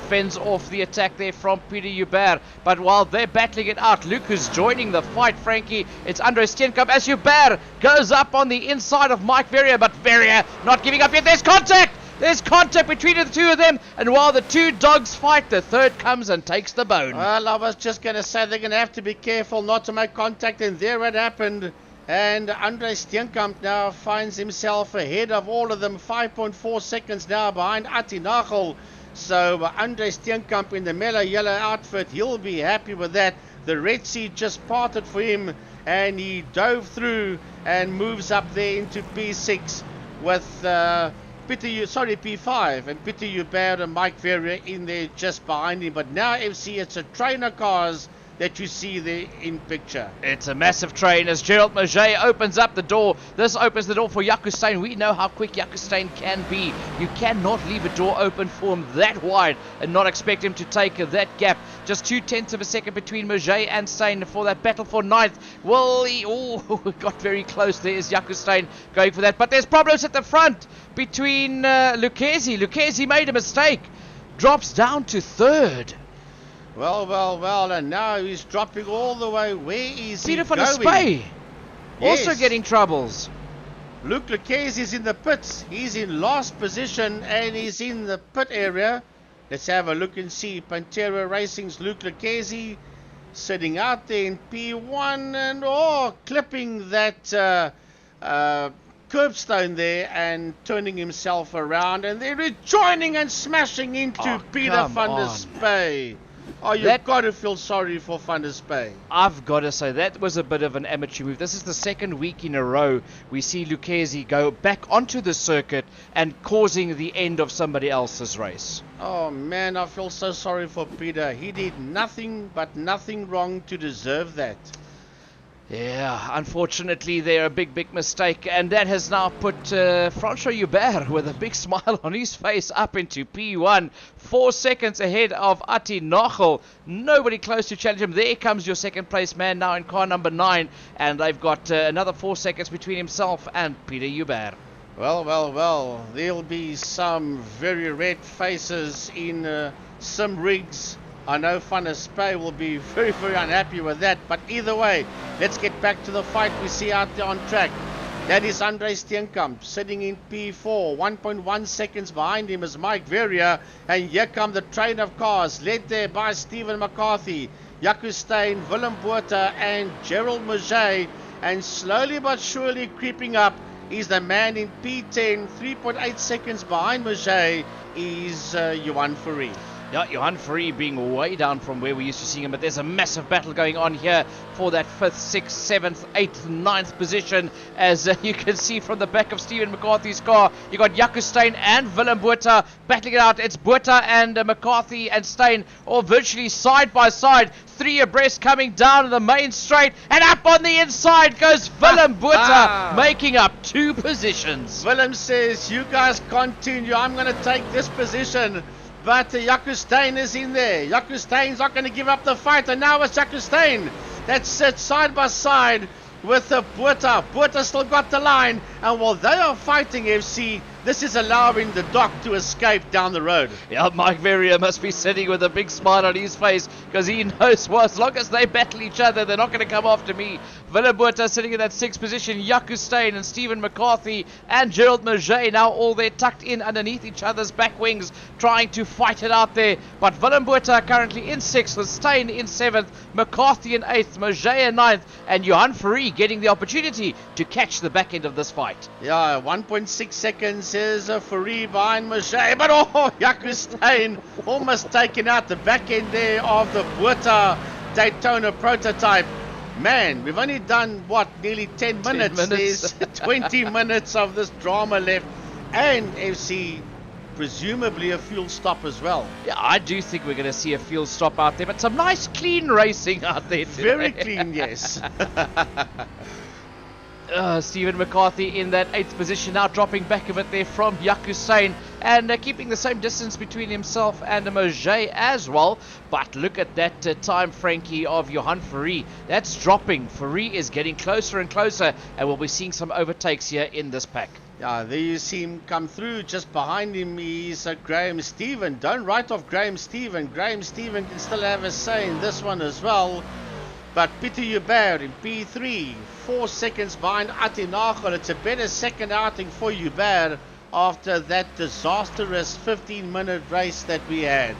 fends off the attack there from Peter Hubert. But while they're battling it out, Luke is joining the fight, Frankie. It's Andre Steenkamp as Hubert goes up on the inside of Mike Verrier, but Verrier not giving up yet. There's contact! There's contact between the two of them, and while the two dogs fight, the third comes and takes the bone. Well, I was just going to say they're going to have to be careful not to make contact, and there it happened. And Andre Steenkamp now finds himself ahead of all of them, 5.4 seconds now behind Ati Nagel. So Andre Steenkamp in the mellow yellow outfit, he'll be happy with that. The Red Sea just parted for him, and he dove through and moves up there into P6 with P5, and Peter Hubert and Mike Verrier in there just behind him. But now, FC, it's a train of cars that you see there in picture. It's a massive train as Gerald Maget opens up the door. This opens the door for Jaco Steyn. We know how quick Jaco Steyn can be. You cannot leave a door open for him that wide and not expect him to take that gap. Just 0.2 of a second between Maget and Steyn for that battle for 9th. Well, he got very close. There is Jaco Steyn going for that. But there's problems at the front between Lekese. Lekese made a mistake. Drops down to 3rd. Well, and now he's dropping all the way. Where is Peter he van der going? Spey also Yes. getting troubles. Luke Lekese is in the pits. He's in last position and he's in the pit area. Let's have a look and see. Pantera Racing's Luke Lekese sitting out there in P1 and clipping that curbstone there and turning himself around, and then rejoining and smashing into Peter come van der on. Spey. Oh, you've got to feel sorry for Van der Spey. I've got to say, that was a bit of an amateur move. This is the second week in a row we see Lucchese go back onto the circuit and causing the end of somebody else's race. Oh man, I feel so sorry for Peter. He did nothing but nothing wrong to deserve that. Yeah, unfortunately, they're a big mistake, and that has now put Francois Hubert with a big smile on his face up into P1, 4 seconds ahead of Ati Nachel. Nobody close to challenge him. There comes your second place man now in car number 9, and they've got another 4 seconds between himself and Peter Hubert. Well, there'll be some very red faces in some rigs. I know Van der Spey will be very unhappy with that, but either way, let's get back to the fight we see out there on track. That is Andre Steenkamp sitting in P4, 1.1 seconds behind him is Mike Verrier, and here come the train of cars, led there by Stephen McCarthy, Jaco Steyn, Willem Botha and Gerald Murray, and slowly but surely creeping up is the man in P10, 3.8 seconds behind Murray is Johan Fourie. Yeah, Johan Fourie being way down from where we used to see him, but there's a massive battle going on here for that 5th, 6th, 7th, 8th, 9th position. As you can see from the back of Stephen McCarthy's car, you got Jaco Steyn and Willem Botha battling it out. It's Botha and McCarthy and Steyn all virtually side by side, 3 abreast coming down the main straight, and up on the inside goes Willem Botha, making up 2 positions. Willem says, you guys continue, I'm going to take this position. But Jaco Steyn is in there. Jaco Steyn's not going to give up the fight. And now it's Jaco Steyn that sits side by side with Botha. Botha still got the line. And while they are fighting FC, this is allowing the Doc to escape down the road. Yeah, Mike Verrier must be sitting with a big smile on his face because he knows, well, as long as they battle each other, they're not going to come after me. Willem Botha sitting in that 6th position, Jaco Steyn and Stephen McCarthy and Gerald Murray now all there tucked in underneath each other's back wings, trying to fight it out there. But Willem Botha currently in 6th, with Steyn in 7th, McCarthy in 8th, Murray in 9th, and Johan Fourie getting the opportunity to catch the back end of this fight. Yeah, 1.6 seconds is Fourie behind Murray, but Jaco Steyn almost taken out the back end there of the Botha Daytona prototype. Man, we've only done, nearly 10 minutes. There's 20 minutes of this drama left, and FC presumably a fuel stop as well. Yeah, I do think we're going to see a fuel stop out there, but some nice clean racing out there today. Very clean, yes. Stephen McCarthy in that 8th position, now dropping back a bit there from Jaco Steyn, and keeping the same distance between himself and Murray as well. But look at that time, Frankie, of Johan Fourie. That's dropping. Fourie is getting closer and closer, and we'll be seeing some overtakes here in this pack. Yeah, there you see him come through. Just behind him is Graham Stephen. Don't write off Graham Stephen. Graham Stephen can still have a say in this one as well. But Peter Hubert in P3, 4 seconds behind Ati Nachel. It's a better second outing for Hubert after that disastrous 15-minute race that we had.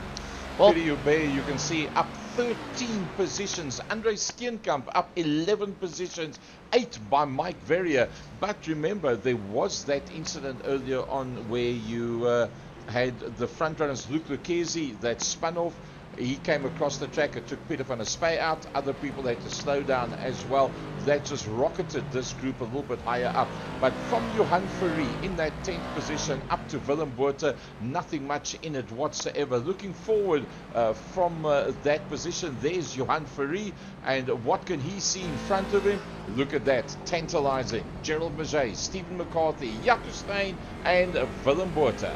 Well, Peter Hubert, you can see up 13 positions. Andre Steenkamp up 11 positions, 8 by Mike Verrier. But remember, there was that incident earlier on where you had the front runners, Luke Lucchese, that spun off. He came across the track. It took Peter van der Spey out. Other people had to slow down as well. That just rocketed this group a little bit higher up. But from Johan Fourie in that 10th position up to Willem Botha, nothing much in it whatsoever. Looking forward from that position, there's Johan Fourie. And what can he see in front of him? Look at that. Tantalizing. Gerald Murray, Stephen McCarthy, Jaco Steyn and Willem Botha.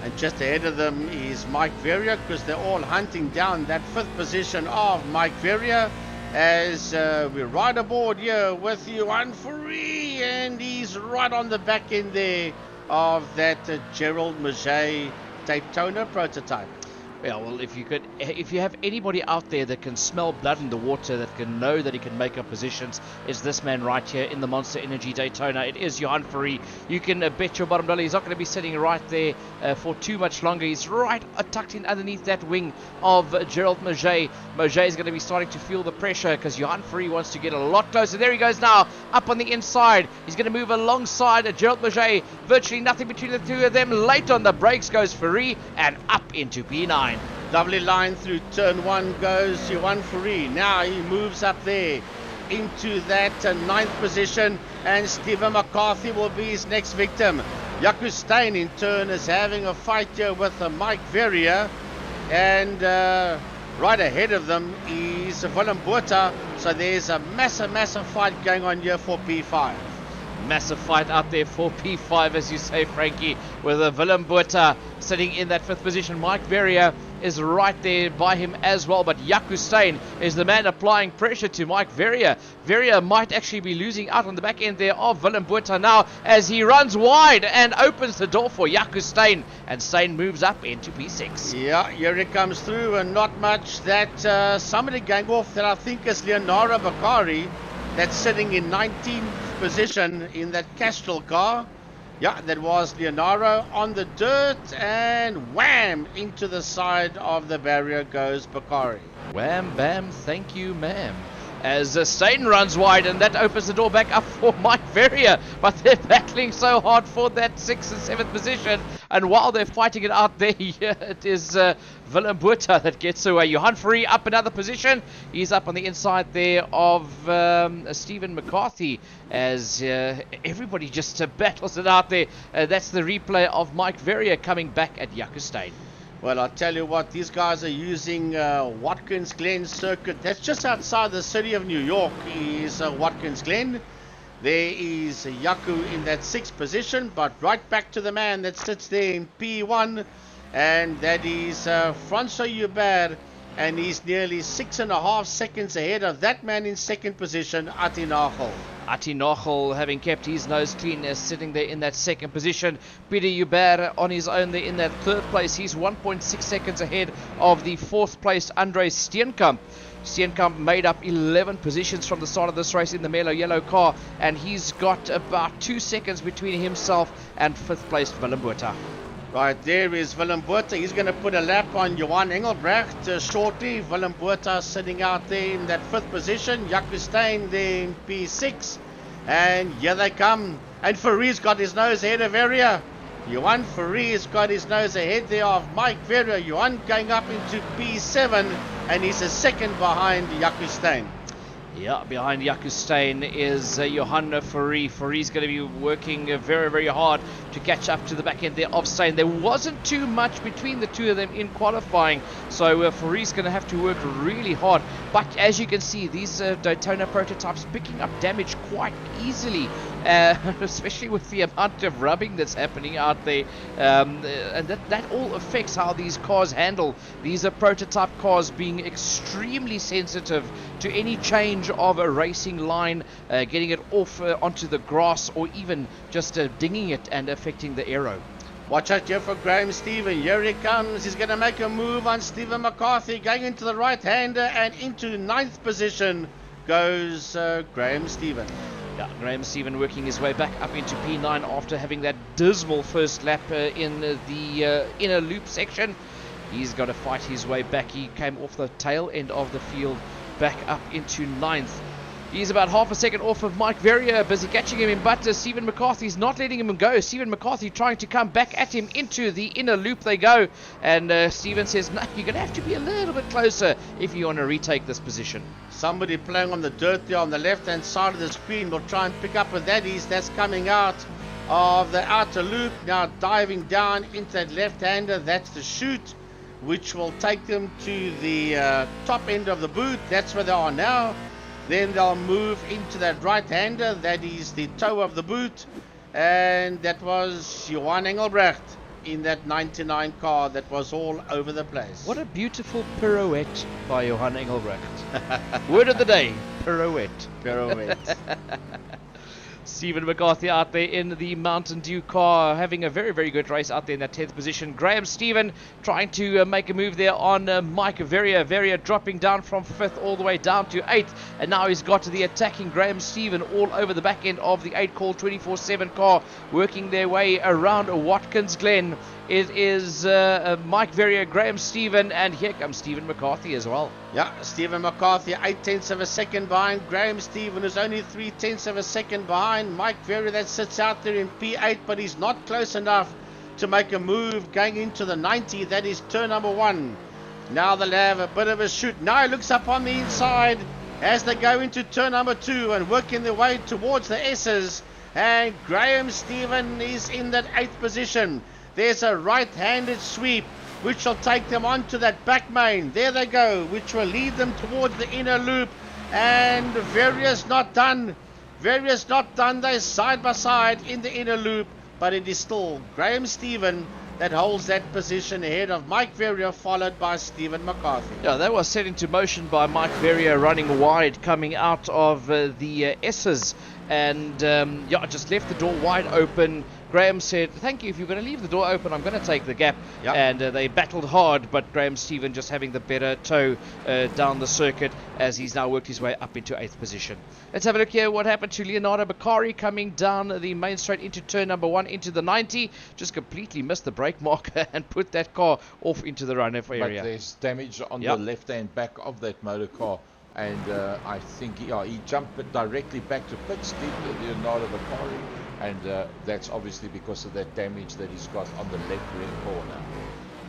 And just ahead of them is Mike Verrier, because they're all hunting down that 5th position of Mike Verrier as we ride aboard here with Johan Fourie, and he's right on the back end there of that Gerald Murray Daytona prototype. Yeah, well, if you have anybody out there that can smell blood in the water, that can know that he can make up positions, it's this man right here in the Monster Energy Daytona. It is Johan Fourie. You can bet your bottom dollar he's not going to be sitting right there for too much longer. He's right tucked in underneath that wing of Gerald Mauger. Mauger is going to be starting to feel the pressure because Johan Fourie wants to get a lot closer. There he goes now, up on the inside. He's going to move alongside Gerald Mauger. Virtually nothing between the two of them. Late on the brakes goes Fourie and up into P9. Lovely line through turn 1 goes Johan Fourie. Now he moves up there into that 9th position, and Stephen McCarthy will be his next victim. Jaco Steyn in turn is having a fight here with Mike Verrier, and right ahead of them is Willem Botha. So there's a massive fight going on here for P5. Massive fight out there for P5, as you say, Frankie, with Willem Botha sitting in that 5th position. Mike Verrier is right there by him as well, but Jaco Steyn is the man applying pressure to Mike Verrier. Verrier might actually be losing out on the back end there of Willem Botha now as he runs wide and opens the door for Jaco Steyn, and Steyn moves up into P6. Yeah, here he comes through, and not much. That somebody going off that I think is Leonardo Bakari, that's sitting in 19th position in that Castrol car. Yeah, that was Leonardo on the dirt, and wham, into the side of the barrier goes Bakari. Wham, bam, thank you, ma'am. As Steyn runs wide, and that opens the door back up for Mike Verrier, but they're battling so hard for that 6th and 7th position, and while they're fighting it out there, it is Willem Botha that gets away. Johan Fourie up another position. He's up on the inside there of Stephen McCarthy, as everybody just battles it out there. That's the replay of Mike Verrier coming back at Jaco Steyn. Well, I'll tell you what, these guys are using Watkins Glen circuit. That's just outside the city of New York is Watkins Glen. There is Jaco in that 6th position, but right back to the man that sits there in P1, and that is Francois Hubert, and he's nearly 6.5 seconds ahead of that man in 2nd position, Ati Nagel. Ati Nagel, having kept his nose clean, is sitting there in that 2nd position. Peter Hubert on his own there in that 3rd place. He's 1.6 seconds ahead of the 4th place André Steenkamp. Steenkamp made up 11 positions from the start of this race in the Melo yellow car, and he's got about 2 seconds between himself and 5th place Willem Botha. Right, there is Willem Botha. He's going to put a lap on Johan Engelbrecht shortly. Willem Botha sitting out there in that 5th position. Jaco Steyn there in P6. And here they come. And Fourie's got his nose ahead of Verrier. Johan Fourie's got his nose ahead there of Mike Verrier. Johan going up into P7. And he's a second behind Jaco Steyn. Yeah, behind Jaco Steyn is Johan Fourie. Fourie's going to be working very hard to catch up to the back end there of Steyn. There wasn't too much between the two of them in qualifying, so Fourie's going to have to work really hard. But as you can see, these Daytona prototypes picking up damage quite easily, especially with the amount of rubbing that's happening out there, and that all affects how these cars handle. These are prototype cars being extremely sensitive to any change of a racing line, getting it off onto the grass, or even just dinging it and affecting the aero. Watch out here for Graham Stephen. Here he comes. He's going to make a move on Stephen McCarthy, going into the right-hander, and into 9th position goes Graham Stephen. Yeah, Graham Stephen working his way back up into P9 after having that dismal first lap in the inner loop section. He's got to fight his way back. He came off the tail end of the field back up into 9th. He's about half a second off of Mike Verrier, busy catching him in, but Stephen McCarthy's not letting him go. Stephen McCarthy trying to come back at him into the inner loop they go, and Stephen says, no, you're going to have to be a little bit closer if you want to retake this position. Somebody playing on the dirt there on the left-hand side of the screen will try and pick up with that. That's coming out of the outer loop, now diving down into that left-hander. That's the chute, which will take them to the top end of the boot. That's where they are now. Then they'll move into that right-hander. That is the toe of the boot. And that was Johan Engelbrecht in that 99 car that was all over the place. What a beautiful pirouette by Johan Engelbrecht. Word of the day, pirouette. Pirouette. Stephen McCarthy out there in the Mountain Dew car, having a very, very good race out there in that 10th position. Graham Stephen trying to make a move there on Mike Verrier. Verrier dropping down from 5th all the way down to 8th. And now he's got the attacking Graham Stephen all over the back end of the 8 Call 24/7 car, working their way around Watkins Glen. It is Mike Verrier, Graham Stephen, and here comes Stephen McCarthy as well. Yeah, Stephen McCarthy 8/10 of a second behind Graham Stephen, who's only 3/10 of a second behind Mike Verrier, that sits out there in P8, but he's not close enough to make a move going into the 90. That is turn number 1. Now they'll have a bit of a shoot. Now he looks up on the inside as they go into turn number 2 and working their way towards the S's. And Graham Stephen is in that 8th position. There's a right-handed sweep which will take them onto that back main. There they go, which will lead them towards the inner loop. And Verrier's not done. Verrier's not done. They're side by side in the inner loop, but it is still Graham Stephen that holds that position ahead of Mike Verrier, followed by Stephen McCarthy. Yeah, that was set into motion by Mike Verrier running wide, coming out of the S's. And just left the door wide open. Graham said, thank you, if you're going to leave the door open, I'm going to take the gap. Yep. And they battled hard, but Graham Stephen just having the better toe down the circuit as he's now worked his way up into 8th position. Let's have a look here what happened to Leonardo Bakari coming down the main straight into turn number 1 into the 90. Just completely missed the brake marker and put that car off into the runoff area. But there's damage on the left-hand back of that motor car. And I think he jumped directly back to pits, did Leonardo Bakari. And that's obviously because of that damage that he's got on the left rear corner.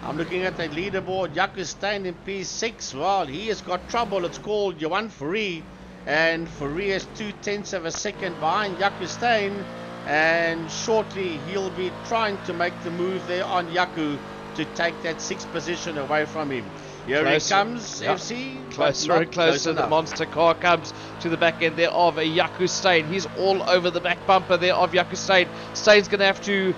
I'm looking at the leaderboard. Jaco Steyn in P6. Well, he has got trouble. It's called Johan Fourie. And Fourie is 2/10 of a second behind Jaco Steyn. And shortly he'll be trying to make the move there on Jaco to take that 6th position away from him. Here he comes, FC. Closer and closer, the monster car comes to the back end there of Jaco Steyn. He's all over the back bumper there of Jaco Steyn. Steyn's going to have to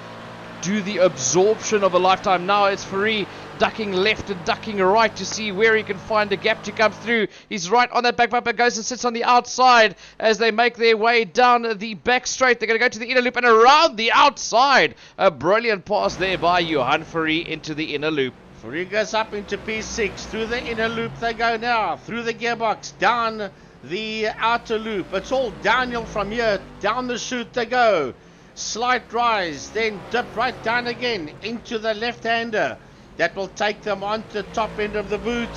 do the absorption of a lifetime. Now it's Fourie ducking left and ducking right to see where he can find a gap to come through. He's right on that back bumper, goes and sits on the outside as they make their way down the back straight. They're going to go to the inner loop and around the outside. A brilliant pass there by Johan Fourie into the inner loop. Fourie goes up into P6. Through the inner loop they go now. Through the gearbox. Down the outer loop. It's all downhill from here. Down the chute they go. Slight rise. Then dip right down again into the left-hander. That will take them onto the top end of the boot.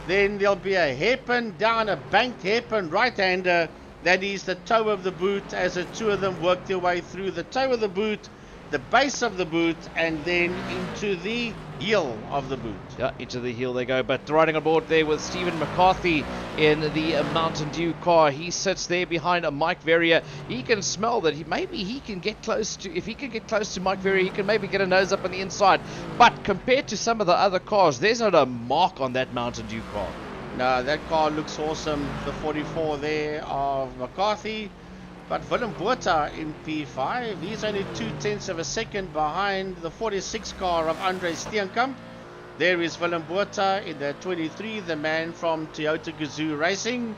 Then there'll be a hairpin down, a banked hairpin right-hander. That is the toe of the boot as the two of them work their way through the toe of the boot, the base of the boot, and then into the heel of the boot. Yeah, into the heel they go. But riding on board there with Stephen McCarthy in the Mountain Dew car. He sits there behind a Mike Verrier. He can smell that he can get close to, if he can get close to Mike Verrier, he can maybe get a nose up on the inside. But compared to some of the other cars, there's not a mark on that Mountain Dew car. No, that car looks awesome. The 44 there of McCarthy. But Willem Botha in P5, he's only 2/10 of a second behind the 46 car of Andre Steenkamp. There is Willem Botha in the 23, the man from Toyota Gazoo Racing,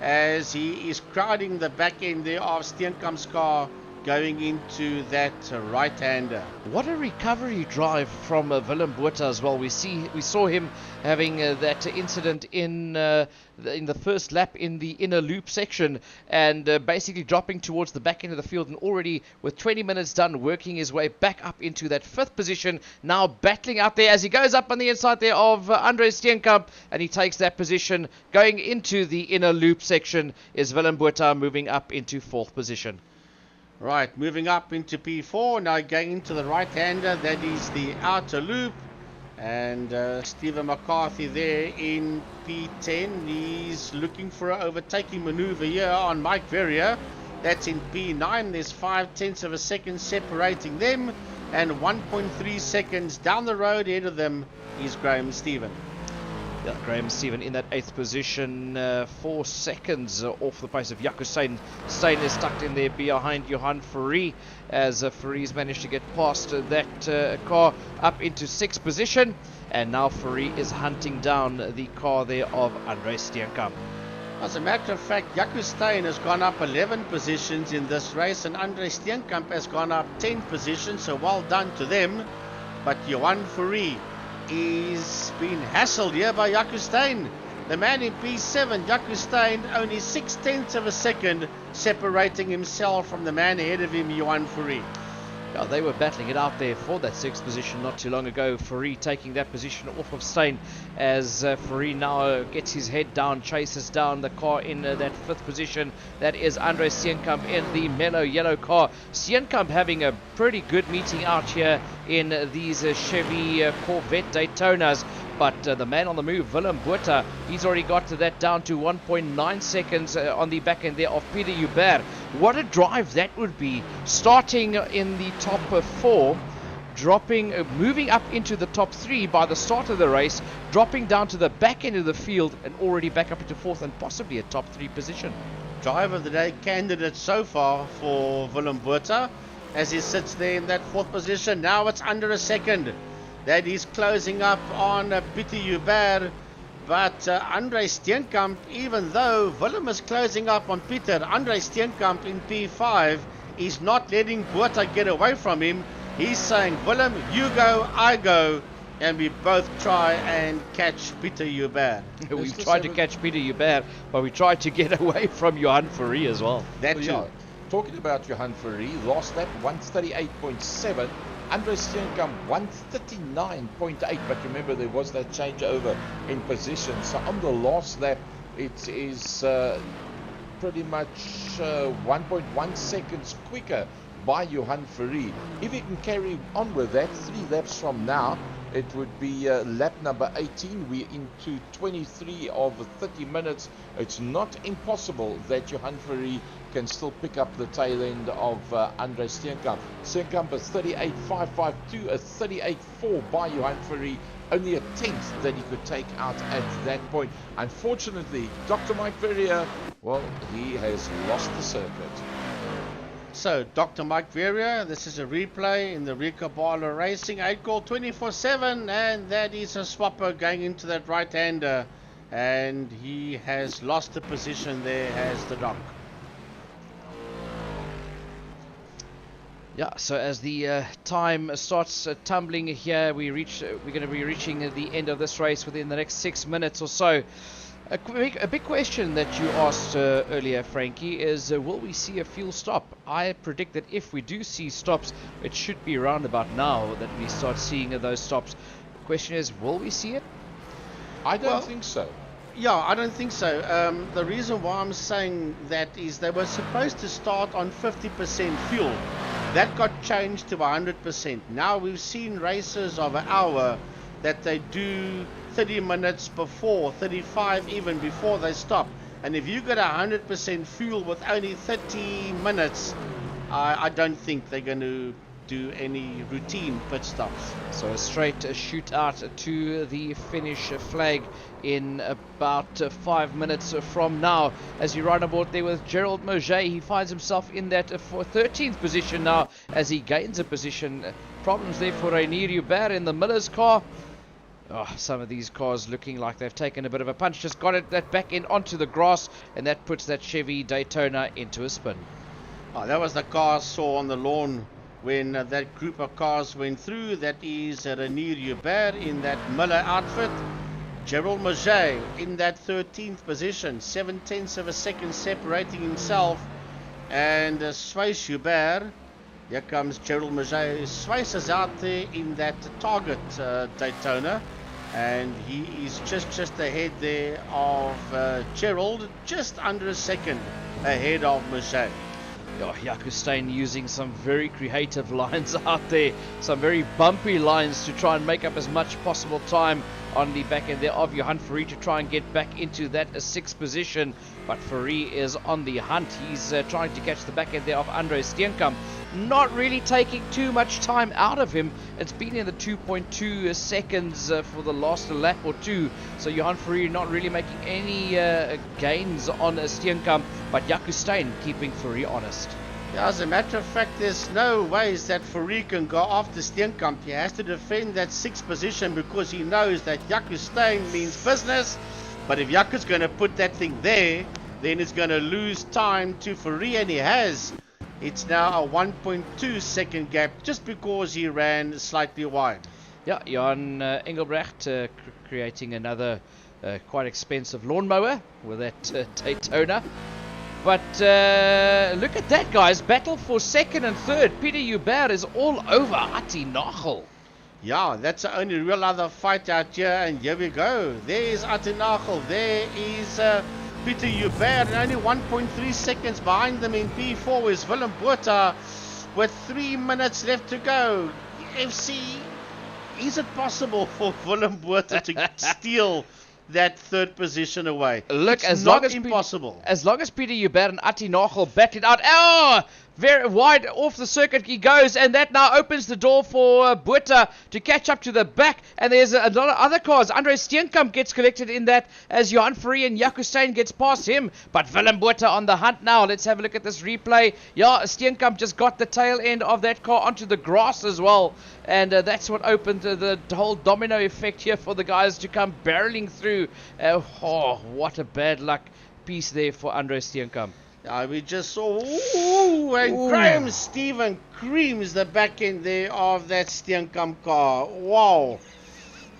as he is crowding the back end there of Steenkamp's car going into that right-hander. What a recovery drive from Willem Botha as well. We saw him having that incident in the first lap in the inner loop section, and basically dropping towards the back end of the field, and already with 20 minutes done, working his way back up into that 5th position, now battling out there as he goes up on the inside there of Andre Steenkamp, and he takes that position. Going into the inner loop section is Willem Botha, moving up into 4th position. Right, moving up into P4, now going into the right-hander, that is the outer loop. And Stephen McCarthy there in P10, he's looking for an overtaking maneuver here on Mike Verrier. That's in P9, there's 5/10 of a second separating them, and 1.3 seconds down the road ahead of them is Graham Stephen. Yeah, Graham Stephen in that 8th position, 4 seconds off the pace of Jaco Steyn. Steyn is tucked in there behind Johan Fourie, as Fourie's managed to get past that car up into 6th position. And now Fourie is hunting down the car there of Andre Steenkamp. As a matter of fact, Jaco Steyn has gone up 11 positions in this race, and Andre Steenkamp has gone up 10 positions, so well done to them. But Johan Fourie is being hassled here by Jaco Steyn. The man in P7, Jaco Steyn, only 6/10 of a second separating himself from the man ahead of him, Johan Fourie. Yeah, they were battling it out there for that sixth position not too long ago. Fourie taking that position off of Steyn as Fourie now gets his head down, chases down the car in that fifth position. That is Andre Steenkamp in the mellow yellow car. Steenkamp having a pretty good meeting out here in these Chevy Corvette Daytonas. But the man on the move, Willem Botha, he's already got that down to 1.9 seconds on the back end there of Peter Hubert. What a drive that would be, starting in the top four, dropping, moving up into the top three by the start of the race, dropping down to the back end of the field and already back up into fourth and possibly a top three position. Drive of the day candidate so far for Willem Botha as he sits there in that fourth position. Now it's under a second that he's closing up on Peter Hubert, but Andre Steenkamp, even though Willem is closing up on Peter, Andre Steenkamp in P5 is not letting Botha get away from him. He's saying, Willem, you go, I go, and we both try and catch Peter Hubert. We tried to catch Peter Hubert, but we tried to get away from Johan Fourie as well. That too. Yeah. Talking about Johan Fourie, last lap 138.7. Andre Steenkamp 139.8, but remember there was that changeover in position. So on the last lap, it is pretty much 1.1 seconds quicker by Johan Fourie. If he can carry on with that, 3 laps from now, it would be lap number 18. We're into 23 of 30 minutes. It's not impossible that Johan Fourie can still pick up the tail end of Andre Steenkamp. Steenkamp is 38.552, a 38.4 by Johan Fourie. Only a tenth that he could take out at that point. Unfortunately, Dr. Mike Verrier, well, he has lost the circuit. So, Dr. Mike Verrier, this is a replay in the Rico Barlow Racing 8 call 24/7, and that is a swapper going into that right-hander, and he has lost the position there as the Doc. Yeah, so as the time starts tumbling here, we're going to be reaching the end of this race within the next 6 minutes or so. A big question that you asked earlier, Frankie, is will we see a fuel stop? I predict that if we do see stops, it should be around about now that we start seeing those stops. The question is, will we see it? I don't think so. Yeah, I don't think so. The reason why I'm saying that is they were supposed to start on 50% fuel. That got changed to 100%. Now we've seen races of an hour that they do 30 minutes before, 35 even before they stop. And if you get 100% fuel with only 30 minutes, I don't think they're going to do any routine pit stops. So a straight shootout to the finish flag in about 5 minutes from now. As you ride aboard there with Gerald Mauger, he finds himself in that 13th position now as he gains a position. Problems there for Rainier Hubert in the Miller's car. Oh, some of these cars looking like they've taken a bit of a punch. Just got it that back end onto the grass, and that puts that Chevy Daytona into a spin. Oh, that was the car I saw on the lawn when that group of cars went through. That is Rainier Hubert in that Miller outfit. Gerald Mauger in that 13th position, 7/10 of a second separating himself. And Swiss Hubert. Here comes Gerald Mauger. Swiss is out there in that Target Daytona. And he is just ahead there of Gerald, just under a second ahead of Mauger. Oh, Jaco Steyn using some very creative lines out there, some very bumpy lines to try and make up as much possible time on the back end there of Johan Fourie to try and get back into that sixth position. But Fourie is on the hunt. He's trying to catch the back end there of Andre Steenkamp. Not really taking too much time out of him. It's been in the 2.2 seconds for the last lap or two. So Johan Fourie not really making any gains on Steenkamp, but Jaco Steyn keeping Fourie honest. Yeah, as a matter of fact, there's no ways that Fourie can go after Steenkamp. He has to defend that sixth position because he knows that Jaco Steyn means business. But if Jaco's going to put that thing there, then it's going to lose time to Fourie, and he has. It's now a 1.2 second gap just because he ran slightly wide. Yeah, Jan Engelbrecht creating another quite expensive lawnmower with that Daytona. But look at that, guys. Battle for second and third. Peter Hubert is all over Ati Nagel. Yeah, that's the only real other fight out here, and here we go. There is Ati Nagel. There is Peter Hubert, and only 1.3 seconds behind them in P4 is Willem Botha with 3 minutes left to go. FC, is it possible for Willem Botha to steal that third position away? Look, it's as not long as impossible. As long as Peter Hubert and Ati Nagel battle it out. Oh! Very wide off the circuit he goes, and that now opens the door for Botha to catch up to the back. And there's a lot of other cars. Andre Steenkamp gets collected in that as Johan Fourie and Jaco Steyn gets past him. But Willem Botha on the hunt now. Let's have a look at this replay. Yeah, Steenkamp just got the tail end of that car onto the grass as well. And that's what opened the whole domino effect here for the guys to come barreling through. Oh, what a bad luck piece there for Andre Steenkamp. We just saw, and Graham Stephen creams the back end there of that Steenkamp car. Wow,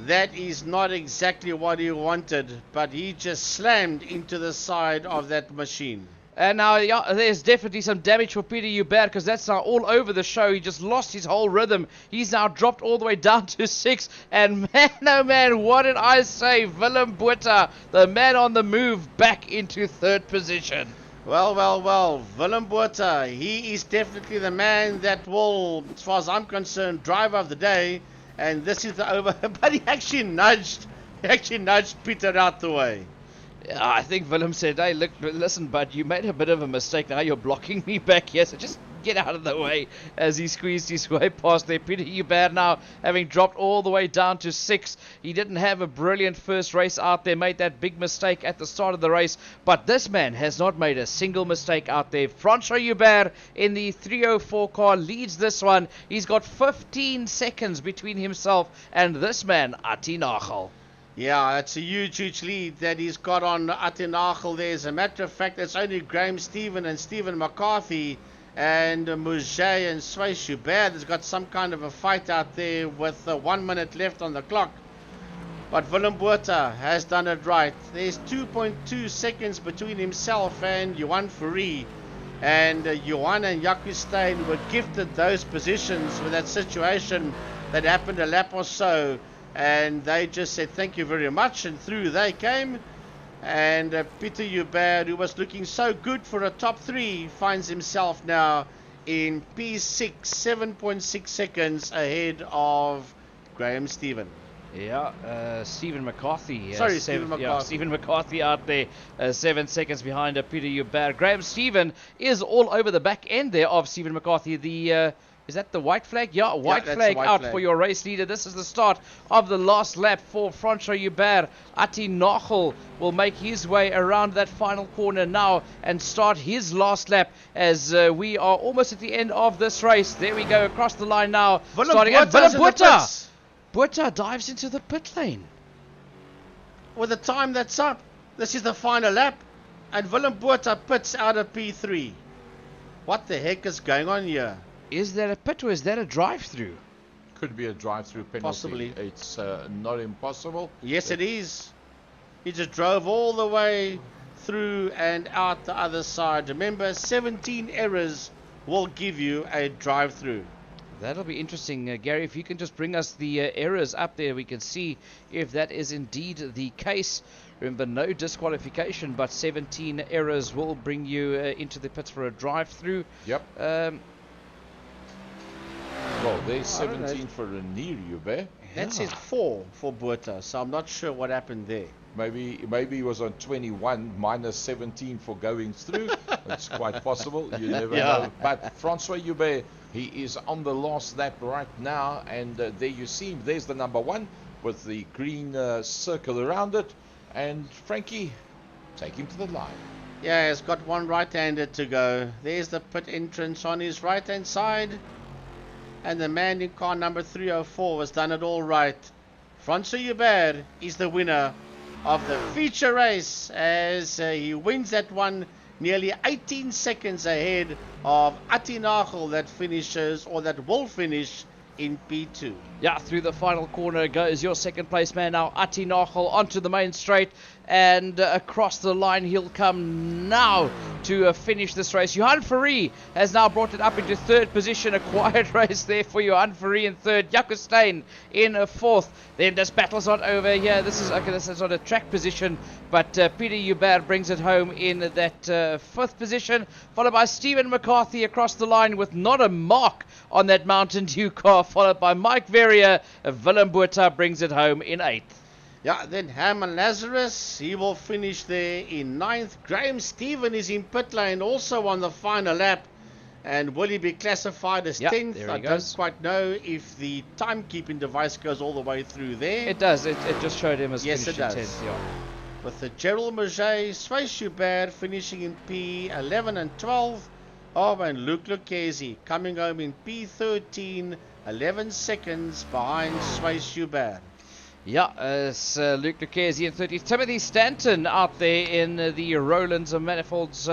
that is not exactly what he wanted, but he just slammed into the side of that machine. And now, yeah, there's definitely some damage for Peter Hubert, because that's now all over the show. He just lost his whole rhythm. He's now dropped all the way down to 6. And man, oh man, what did I say? Willem Botha, the man on the move, back into third position. Well, Willem Botha, he is definitely the man that will, as far as I'm concerned, driver of the day. And this is the over, but he actually nudged Peter out the way. Yeah, I think Willem said, hey, look, listen, bud, you made a bit of a mistake. Now you're blocking me back here, so just get out of the way, as he squeezed his way past there. Peter Hubert now having dropped all the way down to 6. He didn't have a brilliant first race out there, made that big mistake at the start of the race, but this man has not made a single mistake out there. Francois Hubert in the 304 car leads this one. He's got 15 seconds between himself and this man, Ati Nagel. Yeah, it's a huge lead that he's got on Ati Nagel there. As a matter of fact, it's only Graham Stephen and Stephen McCarthy and Mouget and Swais Hubert has got some kind of a fight out there with 1 minute left on the clock. But Willem Botha has done it right. There's 2.2 seconds between himself and Johan Fourie. And Johan and Jaco Steyn were gifted those positions with that situation that happened a lap or so. And they just said thank you very much, and through they came. And Peter Hubert, who was looking so good for a top 3, finds himself now in P6, 7.6 seconds ahead of Graham Stephen. Yeah, Stephen McCarthy. Stephen McCarthy. Yeah, Stephen McCarthy out there, 7 seconds behind Peter Hubert. Graham Stephen is all over the back end there of Stephen McCarthy. The is that the white flag? Yeah, white flag out for your race leader. This is the start of the last lap for Francois Hubert. Ati Nagel will make his way around that final corner now and start his last lap as we are almost at the end of this race. There we go, across the line now. Starting at Willem Botha. Botha dives into the pit lane. With the time that's up, this is the final lap, and Willem Botha pits out of P3. What the heck is going on here? Is that a pit or is that a drive-through? Could be a drive-through penalty. Possibly. It's not impossible. Yes, it is. He just drove all the way through and out the other side. Remember, 17 errors will give you a drive-through. That'll be interesting. Gary, if you can just bring us the errors up there, we can see if that is indeed the case. Remember, no disqualification, but 17 errors will bring you into the pits for a drive-through. Yep. Well, there's 17 for Renier Hubert. That says 4 for Botha, so I'm not sure what happened there. Maybe he was on 21 minus 17 for going through. It's quite possible. You never know. But Francois Hubert, he is on the last lap right now, and there you see him. There's the number 1 with the green circle around it. And Frankie, take him to the line. Yeah, he's got one right-hander to go. There's the pit entrance on his right-hand side. And the man in car number 304 has done it all right. Francois Hubert is the winner of the feature race as he wins that one nearly 18 seconds ahead of Atinagel that will finish in P2. Yeah, through the final corner goes your second place man now, Atinagel, onto the main straight, and across the line he'll come now to finish this race. Johan Fourie has now brought it up into third position. A quiet race there for Johan Fourie in third. Jaco Steyn in fourth. Then this battle's not over here. This is not a track position, but Peter Hubert brings it home in that fifth position, followed by Stephen McCarthy across the line with not a mark on that Mountain Dew car, followed by Mike Verrier. Willem Botha brings it home in eighth. Yeah, then Herman Lazarus, he will finish there in ninth. Graham Stephen is in pit lane also on the final lap. And will he be classified as 10th? I don't quite know if the timekeeping device goes all the way through there. It does. It just showed him as finishing 10th. Yeah. With the Gerald Murger, Swais Hubert finishing in P11 and 12. Oh, and Luke Lucchesi coming home in P13, 11 seconds behind Swais Hubert. Yeah, it's Luke Lucchesi in 30th. Timothy Stanton out there in the Rollins and Manifolds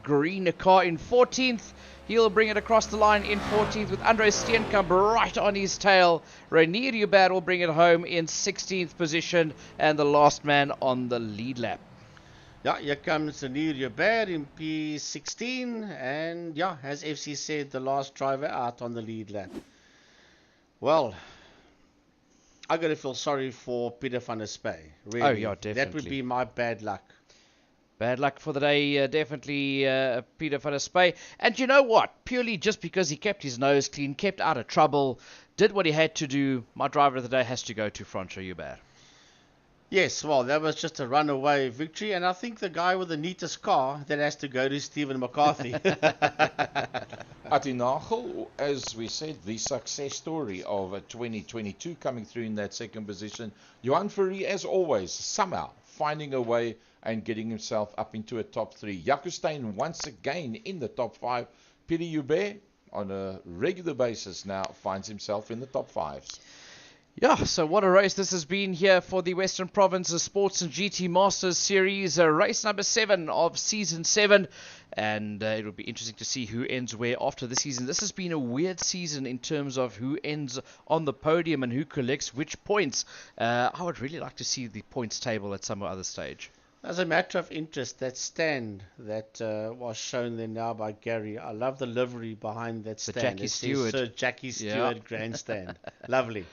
green car in 14th. He'll bring it across the line in 14th with Andre Steenkamp right on his tail. Renier Hubert will bring it home in 16th position and the last man on the lead lap. Yeah, here comes Renier Hubert in P16 and yeah, as FC said, the last driver out on the lead lap. Well, I gotta feel sorry for Peter van der Spy. Really. Oh yeah, definitely. That would be my bad luck. Bad luck for the day, definitely, Peter van der Spy. And you know what? Purely just because he kept his nose clean, kept out of trouble, did what he had to do, my driver of the day has to go to Francois Hubert. Yes, well, that was just a runaway victory, and I think the guy with the neatest car, that has to go to Stephen McCarthy. Atinagel, as we said, the success story of 2022 coming through in that second position. Johan Fourie, as always, somehow finding a way and getting himself up into a top three. Jaco Steyn once again in the top five. Peter Hubert on a regular basis now finds himself in the top fives. Yeah, so what a race this has been here for the Western Province Sports and GT Masters Series, race number 7 of season 7, and it will be interesting to see who ends where after the season. This has been a weird season in terms of who ends on the podium and who collects which points. I would really like to see the points table at some other stage. As a matter of interest, that stand that was shown there now by Gary, I love the livery behind that stand. The Jackie Stewart. Sir Jackie Stewart grandstand. Lovely.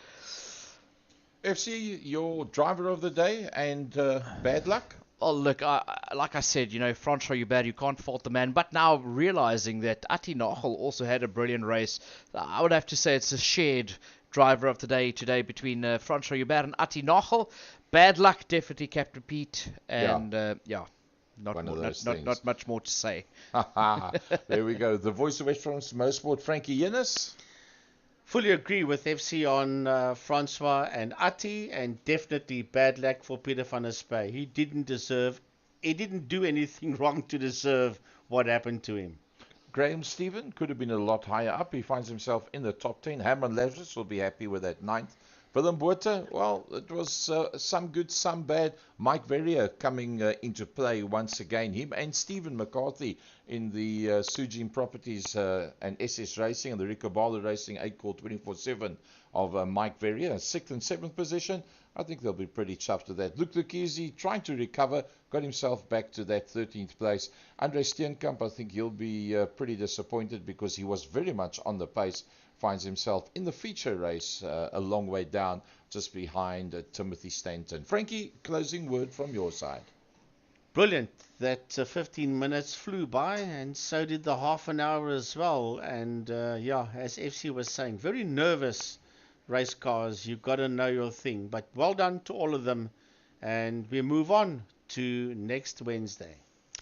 FC, your driver of the day and bad luck? Oh, look, like I said, Francois Hubert, you can't fault the man. But now realizing that Atinagel also had a brilliant race, I would have to say it's a shared driver of the day today between Francois Hubert and Atinagel. Bad luck, definitely Captain Pete. And, not much more to say. There we go. The voice of West Province Motorsport, Frankie Yennis. Fully agree with FC on Francois and Ati, and definitely bad luck for Peter van der Spy. He didn't do anything wrong to deserve what happened to him. Graham Stephen could have been a lot higher up. He finds himself in the top 10. Herman Lazarus will be happy with that 9th. Willem Botha, well, it was some good, some bad. Mike Verrier coming into play once again. Him and Stephen McCarthy in the Sujin Properties and SS Racing and the Rico Barlow Racing 8 Call 24/7 of Mike Verrier. 6th and 7th position. I think they'll be pretty chuffed with that. Luke Lucchesi trying to recover, got himself back to that 13th place. Andre Steenkamp, I think he'll be pretty disappointed because he was very much on the pace. Finds himself in the feature race a long way down, just behind Timothy Stanton. Frankie, closing word from your side. Brilliant. That 15 minutes flew by, and so did the half an hour as well. And as FC was saying, very nervous race cars. You've got to know your thing. But well done to all of them. And we move on to next Wednesday.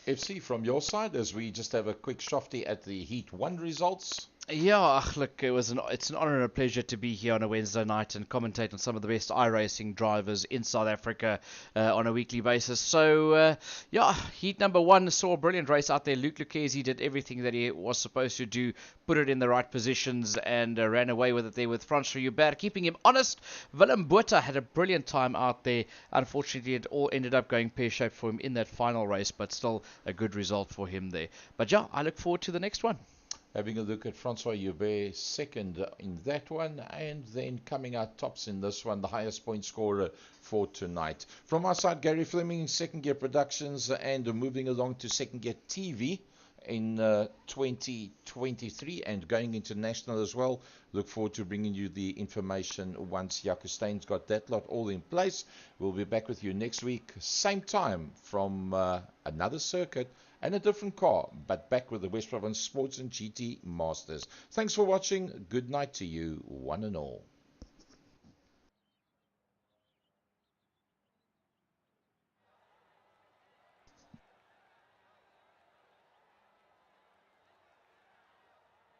FC, from your side, as we just have a quick shofty at the Heat 1 results. Yeah, look, it's an honour and a pleasure to be here on a Wednesday night and commentate on some of the best iRacing drivers in South Africa on a weekly basis. So, yeah, heat number 1 saw a brilliant race out there. Luke Lucchese did everything that he was supposed to do, put it in the right positions, and ran away with it there with Francois Hubert, keeping him honest. Willem Botha had a brilliant time out there. Unfortunately, it all ended up going pear-shaped for him in that final race, but still a good result for him there. But yeah, I look forward to the next one. Having a look at Francois Hubert, second in that one, and then coming out tops in this one, the highest point scorer for tonight. From our side, Gary Fleming, Second Gear Productions, and moving along to Second Gear TV in 2023 and going international as well. Look forward to bringing you the information once Jaco Stein's got that lot all in place. We'll be back with you next week, same time, from another circuit and a different car, but back with the West Province Sports and GT Masters. Thanks for watching. Good night to you, one and all.